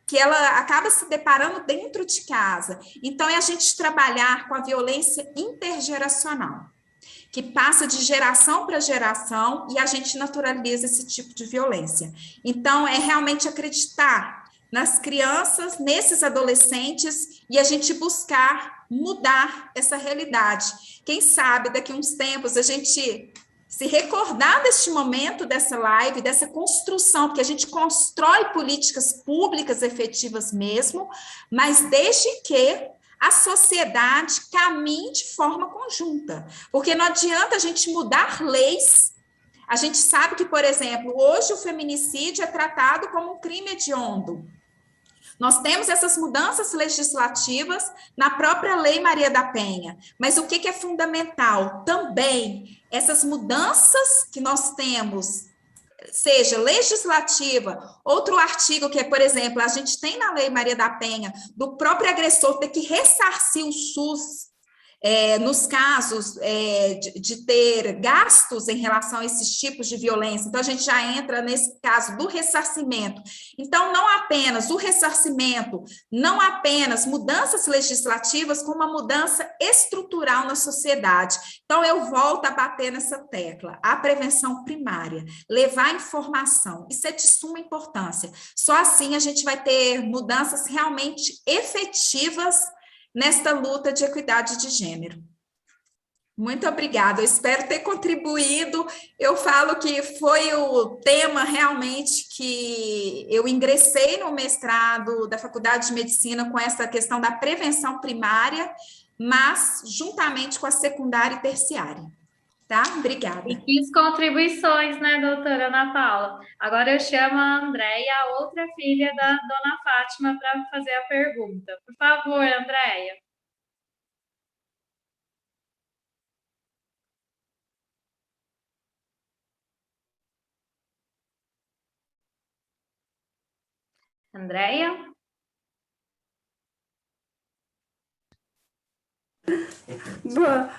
que ela acaba se deparando dentro de casa. Então, é a gente trabalhar com a violência intergeracional, que passa de geração para geração e a gente naturaliza esse tipo de violência. Então, é realmente acreditar nas crianças, nesses adolescentes, e a gente buscar mudar essa realidade. Quem sabe, daqui a uns tempos, a gente se recordar deste momento, dessa live, dessa construção, porque a gente constrói políticas públicas efetivas mesmo, mas desde que a sociedade caminhe de forma conjunta, porque não adianta a gente mudar leis. A gente sabe que, por exemplo, hoje o feminicídio é tratado como um crime hediondo. Nós temos essas mudanças legislativas na própria Lei Maria da Penha, mas o que é fundamental? Também essas mudanças que nós temos seja legislativa, outro artigo que é, por exemplo, a gente tem na Lei Maria da Penha, do próprio agressor ter que ressarcir o SUS, nos casos de ter gastos em relação a esses tipos de violência. Então, a gente já entra nesse caso do ressarcimento. Então, não apenas o ressarcimento, não apenas mudanças legislativas, como uma mudança estrutural na sociedade. Então, eu volto a bater nessa tecla. A prevenção primária, levar informação, isso é de suma importância. Só assim a gente vai ter mudanças realmente efetivas nesta luta de equidade de gênero. Muito obrigada, eu espero ter contribuído. Eu falo que foi o tema realmente que eu ingressei no mestrado da Faculdade de Medicina com essa questão da prevenção primária, mas juntamente com a secundária e terciária. Tá? Obrigada. E 15 contribuições, né, doutora Ana Paula? Agora eu chamo a Andréia, a outra filha da dona Fátima, para fazer a pergunta. Por favor, Andréia. Andréia?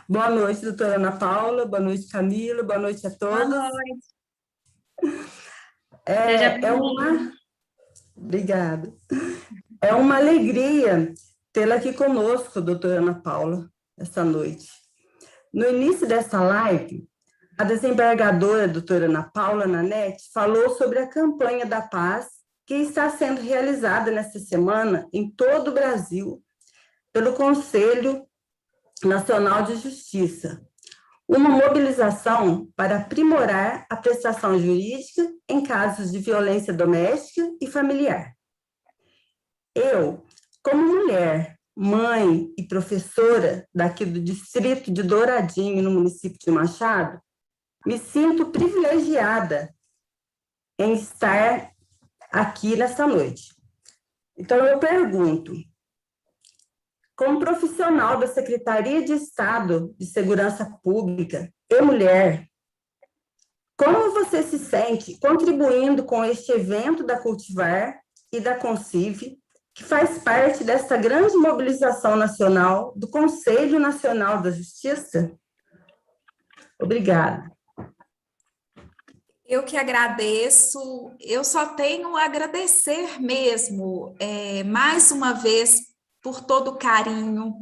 Boa noite, doutora Ana Paula, boa noite, Camila, boa noite a todos. Boa noite. Obrigada. É uma alegria tê-la aqui conosco, doutora Ana Paula, esta noite. No início dessa live, a desembargadora doutora Ana Paula Nanete falou sobre a campanha da paz que está sendo realizada nesta semana em todo o Brasil pelo Conselho Nacional de Justiça, uma mobilização para aprimorar a prestação jurídica em casos de violência doméstica e familiar. Eu, como mulher, mãe e professora daqui do distrito de Douradinho, no município de Machado, me sinto privilegiada em estar aqui nesta noite. Então, eu pergunto, como profissional da Secretaria de Estado de Segurança Pública e mulher, como você se sente contribuindo com este evento da Cultivar e da Concive, que faz parte desta grande mobilização nacional do Conselho Nacional da Justiça? Obrigada. Eu que agradeço, eu só tenho a agradecer mesmo, mais uma vez, por todo o carinho,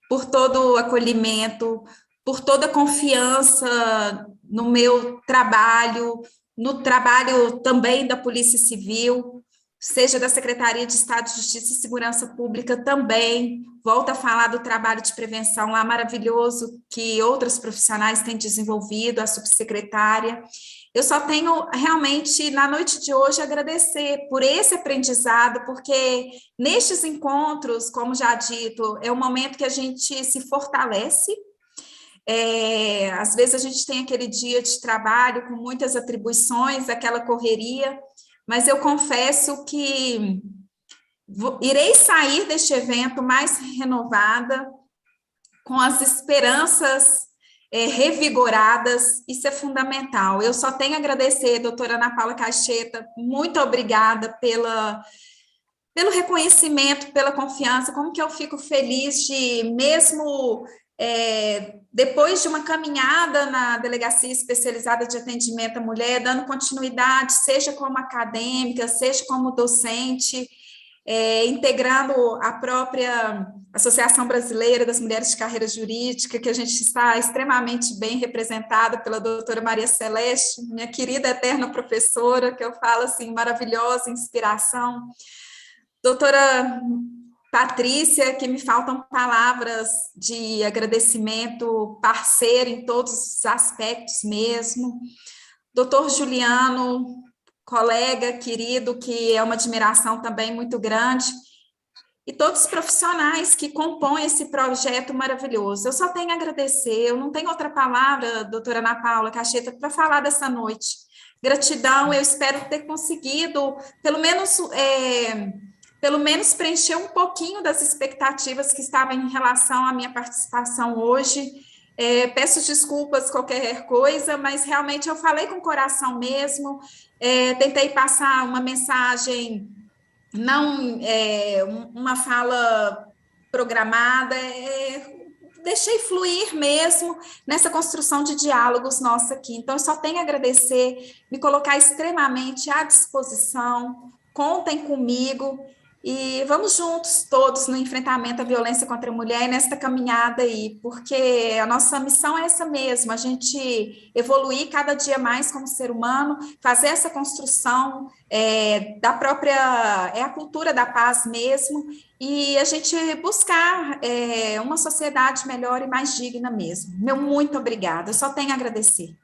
por todo o acolhimento, por toda a confiança no meu trabalho, no trabalho também da Polícia Civil, seja da Secretaria de Estado de Justiça e Segurança Pública também. Volto a falar do trabalho de prevenção lá maravilhoso que outros profissionais têm desenvolvido, a subsecretária. Eu só tenho realmente, na noite de hoje, agradecer por esse aprendizado, porque nestes encontros, como já dito, é um momento que a gente se fortalece. Às vezes a gente tem aquele dia de trabalho com muitas atribuições, aquela correria, mas eu confesso que irei sair deste evento mais renovada, com as esperanças revigoradas. Isso é fundamental. Eu só tenho a agradecer, doutora Ana Paula Cacheta, muito obrigada pelo reconhecimento, pela confiança, como que eu fico feliz de, mesmo depois de uma caminhada na Delegacia Especializada de Atendimento à Mulher, dando continuidade, seja como acadêmica, seja como docente, integrando a própria Associação Brasileira das Mulheres de Carreira Jurídica, que a gente está extremamente bem representada pela doutora Maria Celeste, minha querida eterna professora, que eu falo assim, maravilhosa, inspiração. Doutora Patrícia, que me faltam palavras de agradecimento, parceiro em todos os aspectos mesmo. Doutor Juliano, colega querido, que é uma admiração também muito grande, e todos os profissionais que compõem esse projeto maravilhoso. Eu só tenho a agradecer, eu não tenho outra palavra, doutora Ana Paula Cacheta, para falar dessa noite. Gratidão, eu espero ter conseguido, pelo menos preencher um pouquinho das expectativas que estavam em relação à minha participação hoje. Peço desculpas qualquer coisa, mas realmente eu falei com o coração mesmo, tentei passar uma mensagem, não uma fala programada, deixei fluir mesmo nessa construção de diálogos nossa aqui. Então, eu só tenho a agradecer, me colocar extremamente à disposição, contem comigo, e vamos juntos todos no enfrentamento à violência contra a mulher e nesta caminhada aí, porque a nossa missão é essa mesmo, a gente evoluir cada dia mais como ser humano, fazer essa construção da própria, a cultura da paz mesmo, e a gente buscar uma sociedade melhor e mais digna mesmo. Meu muito obrigada, eu só tenho a agradecer.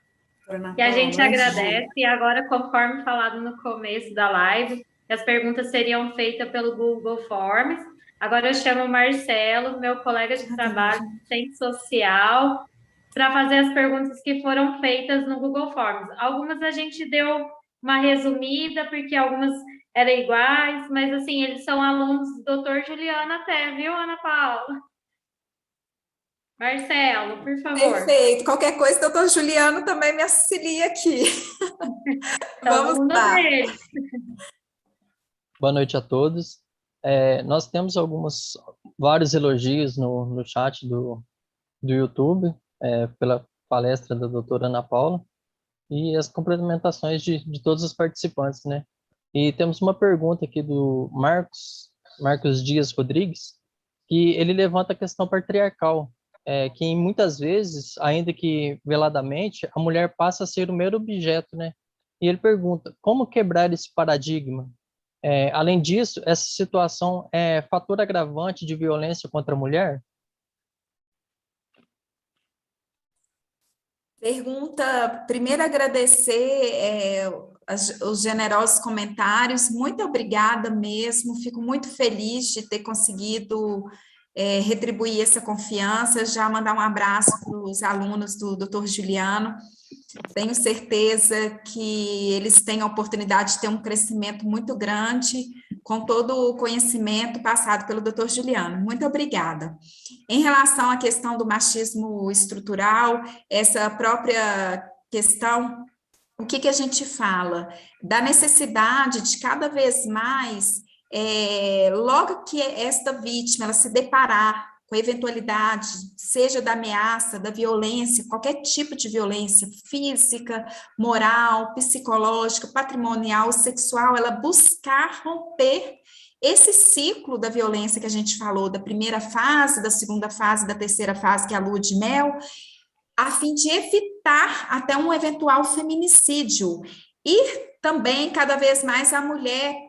E a gente agradece, e agora, conforme falado no começo da live, as perguntas seriam feitas pelo Google Forms. Agora eu chamo o Marcelo, meu colega de trabalho de assistente social, para fazer as perguntas que foram feitas no Google Forms. Algumas a gente deu uma resumida, porque algumas eram iguais, mas, assim, eles são alunos do Dr. Juliano até, viu, Ana Paula? Marcelo, por favor. Perfeito. Qualquer coisa, doutor Juliano também me auxilia aqui. Vamos lá. Boa noite a todos. Nós temos vários elogios no chat do YouTube, pela palestra da doutora Ana Paula, e as complementações de todos os participantes, né? E temos uma pergunta aqui do Marcos Dias Rodrigues, que ele levanta a questão patriarcal, que muitas vezes, ainda que veladamente, a mulher passa a ser o mero objeto, né? E ele pergunta, como quebrar esse paradigma? Além disso, essa situação é fator agravante de violência contra a mulher? Pergunta, primeiro agradecer os generosos comentários, muito obrigada mesmo, fico muito feliz de ter conseguido retribuir essa confiança, já mandar um abraço para os alunos do Dr. Juliano, tenho certeza que eles têm a oportunidade de ter um crescimento muito grande com todo o conhecimento passado pelo Dr. Juliano. Muito obrigada. Em relação à questão do machismo estrutural, essa própria questão, o que a gente fala? Da necessidade de cada vez mais, logo que esta vítima ela se deparar com a eventualidade, seja da ameaça, da violência, qualquer tipo de violência física, moral, psicológica, patrimonial, sexual, ela buscar romper esse ciclo da violência que a gente falou, da primeira fase, da segunda fase, da terceira fase, que é a lua de mel, a fim de evitar até um eventual feminicídio. E também, cada vez mais, a mulher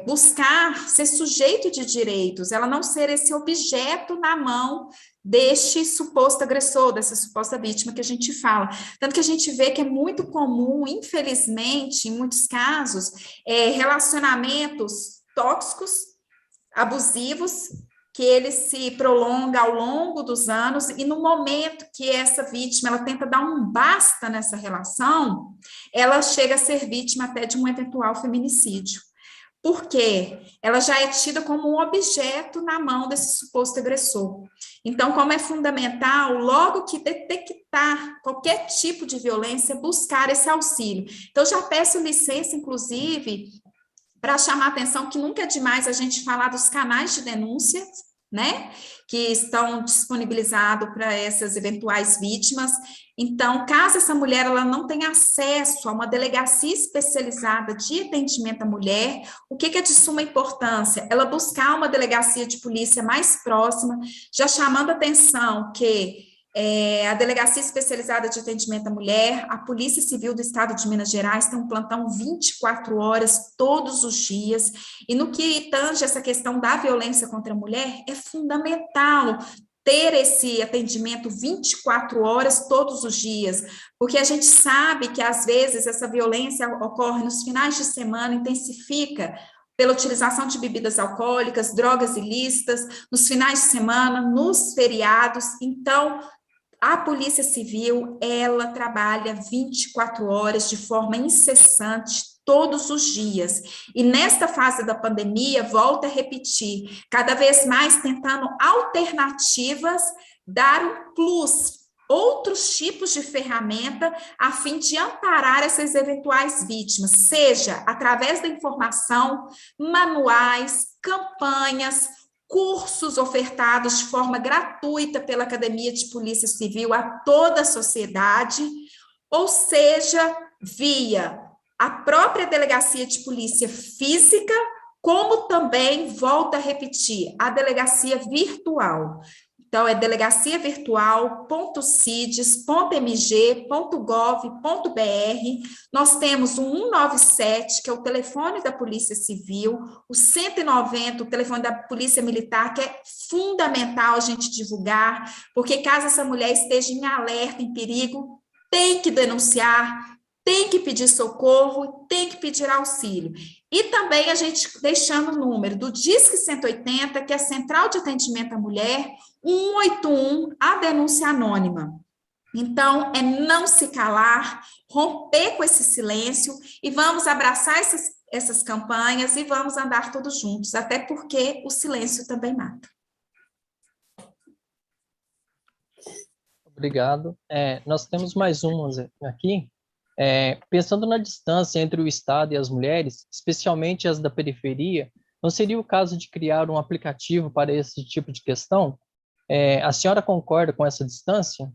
buscar ser sujeito de direitos, ela não ser esse objeto na mão deste suposto agressor, dessa suposta vítima que a gente fala. Tanto que a gente vê que é muito comum, infelizmente, em muitos casos, relacionamentos tóxicos, abusivos, que ele se prolonga ao longo dos anos, e no momento que essa vítima ela tenta dar um basta nessa relação, ela chega a ser vítima até de um eventual feminicídio. Por quê? Ela já é tida como um objeto na mão desse suposto agressor. Então, como é fundamental, logo que detectar qualquer tipo de violência, buscar esse auxílio. Então, já peço licença, inclusive, para chamar a atenção que nunca é demais a gente falar dos canais de denúncia, né, que estão disponibilizados para essas eventuais vítimas. Então, caso essa mulher ela não tenha acesso a uma delegacia especializada de atendimento à mulher, o que é de suma importância? Ela buscar uma delegacia de polícia mais próxima, já chamando a atenção que a Delegacia Especializada de Atendimento à Mulher, a Polícia Civil do Estado de Minas Gerais tem um plantão 24 horas, todos os dias, e no que tange essa questão da violência contra a mulher, é fundamental ter esse atendimento 24 horas, todos os dias, porque a gente sabe que, às vezes, essa violência ocorre nos finais de semana, intensifica pela utilização de bebidas alcoólicas, drogas ilícitas, nos finais de semana, nos feriados. Então, a Polícia Civil, ela trabalha 24 horas de forma incessante, todos os dias. E nesta fase da pandemia, volto a repetir, cada vez mais tentando alternativas dar um plus, outros tipos de ferramenta a fim de amparar essas eventuais vítimas, seja através da informação, manuais, campanhas, cursos ofertados de forma gratuita pela Academia de Polícia Civil a toda a sociedade, ou seja, via a própria Delegacia de Polícia Física, como também, volto a repetir, a delegacia virtual. Então, é delegaciavirtual.cides.mg.gov.br. Nós temos o 197, que é o telefone da Polícia Civil, o 190, o telefone da Polícia Militar, que é fundamental a gente divulgar, porque caso essa mulher esteja em alerta, em perigo, tem que denunciar, tem que pedir socorro, tem que pedir auxílio. E também a gente deixando o número do Disque 180, que é a Central de Atendimento à Mulher, 181, a denúncia anônima. Então, é não se calar, romper com esse silêncio e vamos abraçar essas campanhas e vamos andar todos juntos, até porque o silêncio também mata. Obrigado. Nós temos mais umas aqui. Pensando na distância entre o Estado e as mulheres, especialmente as da periferia, não seria o caso de criar um aplicativo para esse tipo de questão? A senhora concorda com essa distância?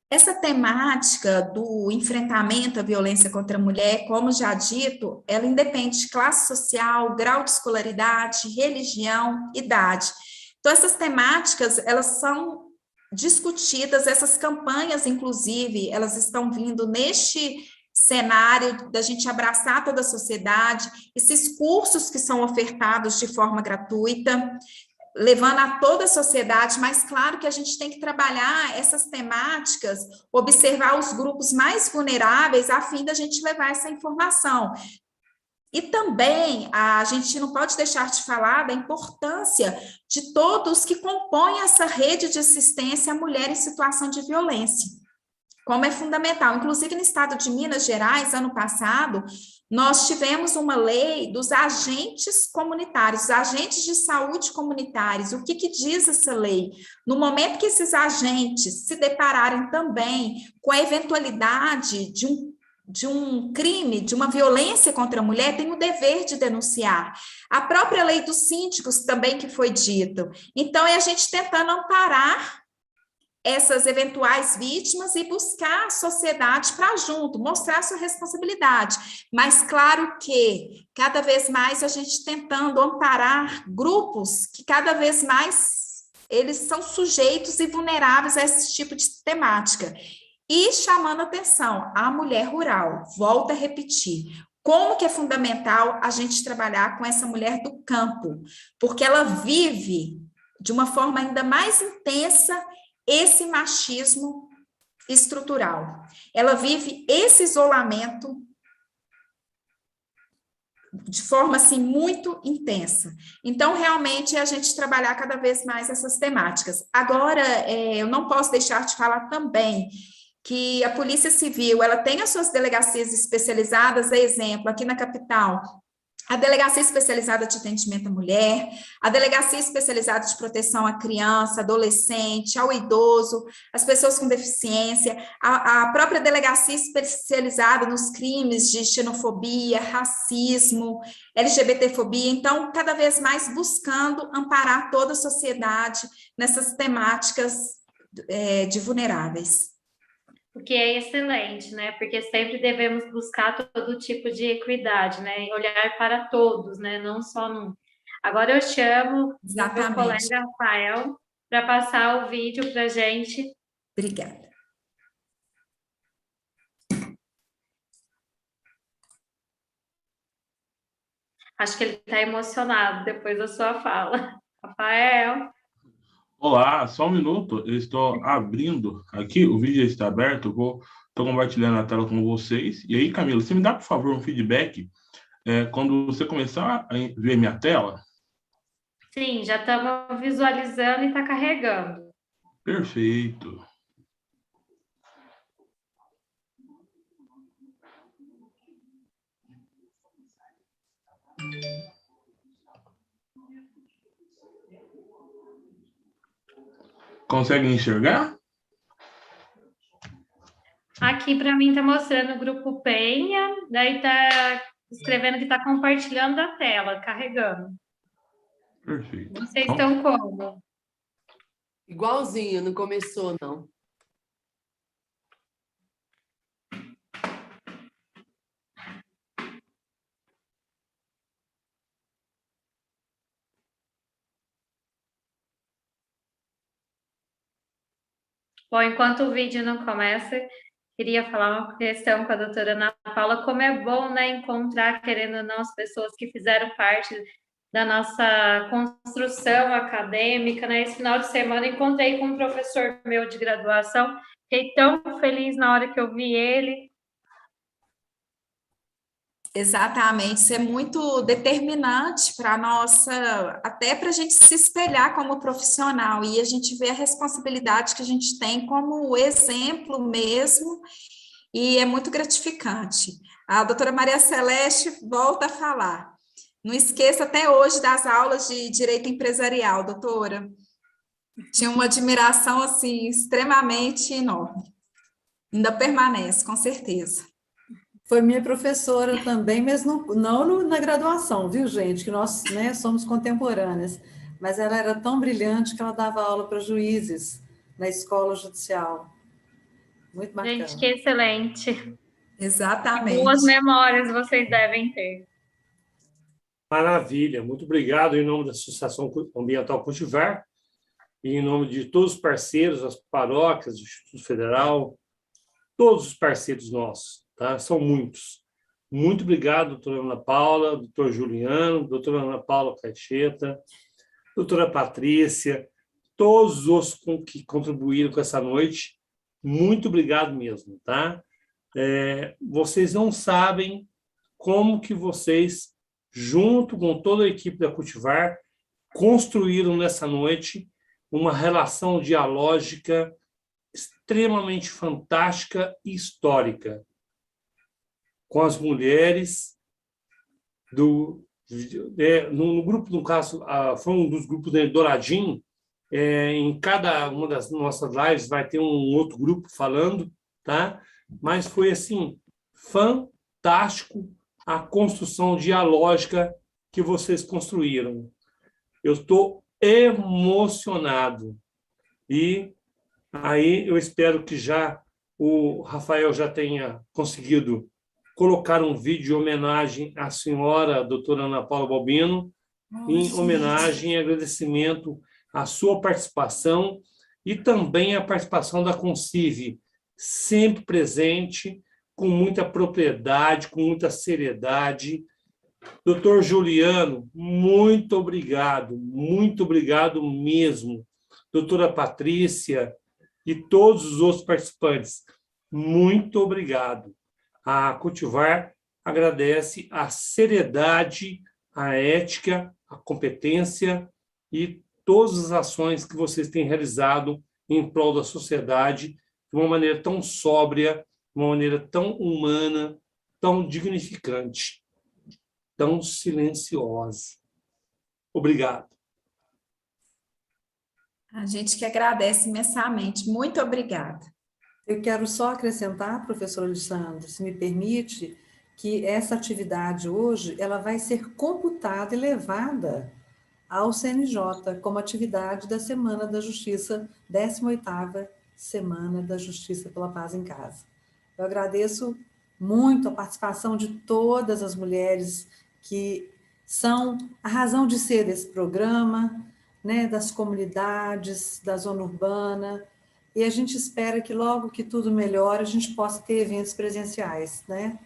Essa temática do enfrentamento à violência contra a mulher, como já dito, ela independe de classe social, grau de escolaridade, religião, idade. Então, essas temáticas, elas são discutidas, essas campanhas, inclusive, elas estão vindo neste cenário da gente abraçar toda a sociedade, esses cursos que são ofertados de forma gratuita, levando a toda a sociedade, mas claro que a gente tem que trabalhar essas temáticas, observar os grupos mais vulneráveis, a fim da gente levar essa informação. E também a gente não pode deixar de falar da importância de todos que compõem essa rede de assistência à mulher em situação de violência, como é fundamental. Inclusive, no estado de Minas Gerais, ano passado, nós tivemos uma lei dos agentes comunitários, os agentes de saúde comunitários. O que diz essa lei? No momento que esses agentes se depararem também com a eventualidade de um crime, de uma violência contra a mulher, tem o dever de denunciar. A própria lei dos síndicos também que foi dito. Então, é a gente tentando amparar essas eventuais vítimas e buscar a sociedade para junto, mostrar sua responsabilidade. Mas, claro que, cada vez mais, a gente tentando amparar grupos que cada vez mais eles são sujeitos e vulneráveis a esse tipo de temática. E chamando atenção à mulher rural, volto a repetir, como que é fundamental a gente trabalhar com essa mulher do campo, porque ela vive de uma forma ainda mais intensa esse machismo estrutural. Ela vive esse isolamento de forma, assim, muito intensa. Então, realmente, é a gente trabalhar cada vez mais essas temáticas. Agora, eu não posso deixar de falar também que a Polícia Civil, ela tem as suas delegacias especializadas, exemplo, aqui na capital, a Delegacia Especializada de Atendimento à Mulher, a Delegacia Especializada de Proteção à Criança, Adolescente, ao Idoso, as pessoas com deficiência, a própria Delegacia Especializada nos crimes de xenofobia, racismo, LGBTfobia, então, cada vez mais buscando amparar toda a sociedade nessas temáticas de vulneráveis. O que é excelente, né? Porque sempre devemos buscar todo tipo de equidade, né? E olhar para todos, né? Não só num. Agora eu chamo o meu colega Rafael para passar o vídeo para a gente. Obrigada. Acho que ele está emocionado depois da sua fala. Rafael. Olá, só um minuto. Eu estou abrindo aqui, o vídeo está aberto, estou compartilhando a tela com vocês. E aí, Camila, você me dá, por favor, um feedback quando você começar a ver minha tela? Sim, já estamos visualizando e está carregando. Perfeito. Conseguem enxergar? Aqui para mim está mostrando o grupo Penha, daí está escrevendo que está compartilhando a tela, carregando. Perfeito. Vocês estão como? Igualzinho, não começou, não. Bom, enquanto o vídeo não começa, queria falar uma questão com a doutora Ana Paula, como é bom, né, encontrar, querendo ou não, as pessoas que fizeram parte da nossa construção acadêmica, né? Esse final de semana encontrei com um professor meu de graduação, fiquei tão feliz na hora que eu vi ele. Exatamente, isso é muito determinante para a nossa, até para a gente se espelhar como profissional, e a gente vê a responsabilidade que a gente tem como exemplo mesmo, e é muito gratificante. A doutora Maria Celeste volta a falar. Não esqueça até hoje das aulas de direito empresarial, doutora. Tinha uma admiração, assim, extremamente enorme. Ainda permanece, com certeza. Foi minha professora também, mas não na graduação, viu, gente? Que nós, né, somos contemporâneas. Mas ela era tão brilhante que ela dava aula para juízes na escola judicial. Muito bacana. Gente, que excelente. Exatamente. Que boas memórias vocês devem ter. Maravilha, muito obrigado em nome da Associação Ambiental Cultivar e em nome de todos os parceiros, as paróquias, do Instituto Federal, todos os parceiros nossos, tá? São muitos. Muito obrigado, doutora Ana Paula, doutor Juliano, doutora Ana Paula Cacheta, doutora Patrícia, todos os que contribuíram com essa noite, muito obrigado mesmo, tá? Vocês não sabem como que vocês, junto com toda a equipe da Cultivar, construíram nessa noite uma relação dialógica extremamente fantástica e histórica com as mulheres no grupo, no caso, foi um dos grupos de Douradinho. Em cada uma das nossas lives vai ter um outro grupo falando, tá? Mas foi assim fantástico a construção dialógica que vocês construíram. Eu estou emocionado. E aí eu espero que já o Rafael já tenha conseguido colocar um vídeo de homenagem à senhora doutora Ana Paula Balbino, em homenagem e agradecimento à sua participação e também à participação da Concive, sempre presente, com muita propriedade, com muita seriedade. Doutor Juliano, muito obrigado mesmo. Doutora Patrícia e todos os outros participantes, muito obrigado. A Cultivar agradece a seriedade, a ética, a competência e todas as ações que vocês têm realizado em prol da sociedade de uma maneira tão sóbria, de uma maneira tão humana, tão dignificante, tão silenciosa. Obrigado. A gente que agradece imensamente. Muito obrigada. Eu quero só acrescentar, professor Alexandre, se me permite, que essa atividade hoje ela vai ser computada e levada ao CNJ como atividade da Semana da Justiça, 18ª Semana da Justiça pela Paz em Casa. Eu agradeço muito a participação de todas as mulheres que são a razão de ser desse programa, né, das comunidades, da zona urbana, e a gente espera que logo que tudo melhore, a gente possa ter eventos presenciais, né?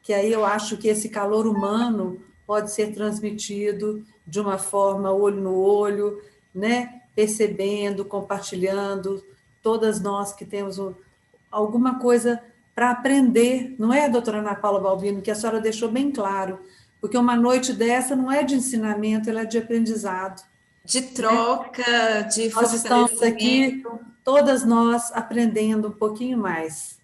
Que aí eu acho que esse calor humano pode ser transmitido de uma forma olho no olho, né? Percebendo, compartilhando, todas nós que temos alguma coisa para aprender, não é, doutora Ana Paula Balbino, que a senhora deixou bem claro, porque uma noite dessa não é de ensinamento, ela é de aprendizado. De troca, né? De nós estamos aqui, todas nós aprendendo um pouquinho mais.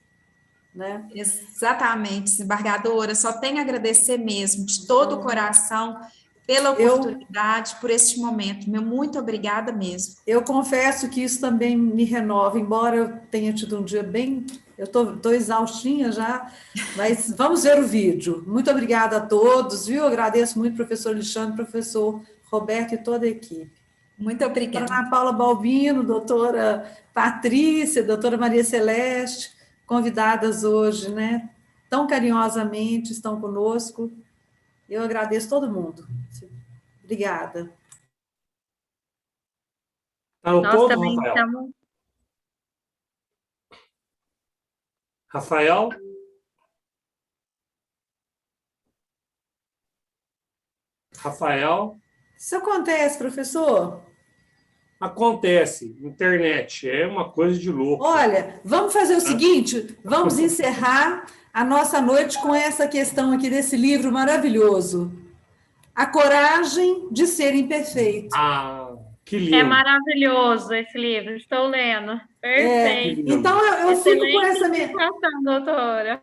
Né? Exatamente, desembargadora, só tenho a agradecer mesmo, de todo o coração, pela oportunidade, por este momento. Meu muito obrigada mesmo. Eu confesso que isso também me renova, embora eu tenha tido um dia bem... Eu estou exaustinha já, mas vamos ver o vídeo. Muito obrigada a todos, viu? Eu agradeço muito, professor Alexandre, professor Roberto e toda a equipe. Muito obrigada. Doutora Ana Paula Balbino, doutora Patrícia, doutora Maria Celeste, convidadas hoje, né? Tão carinhosamente estão conosco. Eu agradeço todo mundo. Obrigada. Nós também estamos... Rafael? Rafael? Isso acontece, professor? Acontece. Internet é uma coisa de louco. Olha, vamos fazer o seguinte, vamos encerrar a nossa noite com essa questão aqui desse livro maravilhoso. A Coragem de Ser Imperfeito. Ah, que lindo. É maravilhoso esse livro, estou lendo. Perfeito. Então, eu fico com essa... doutora.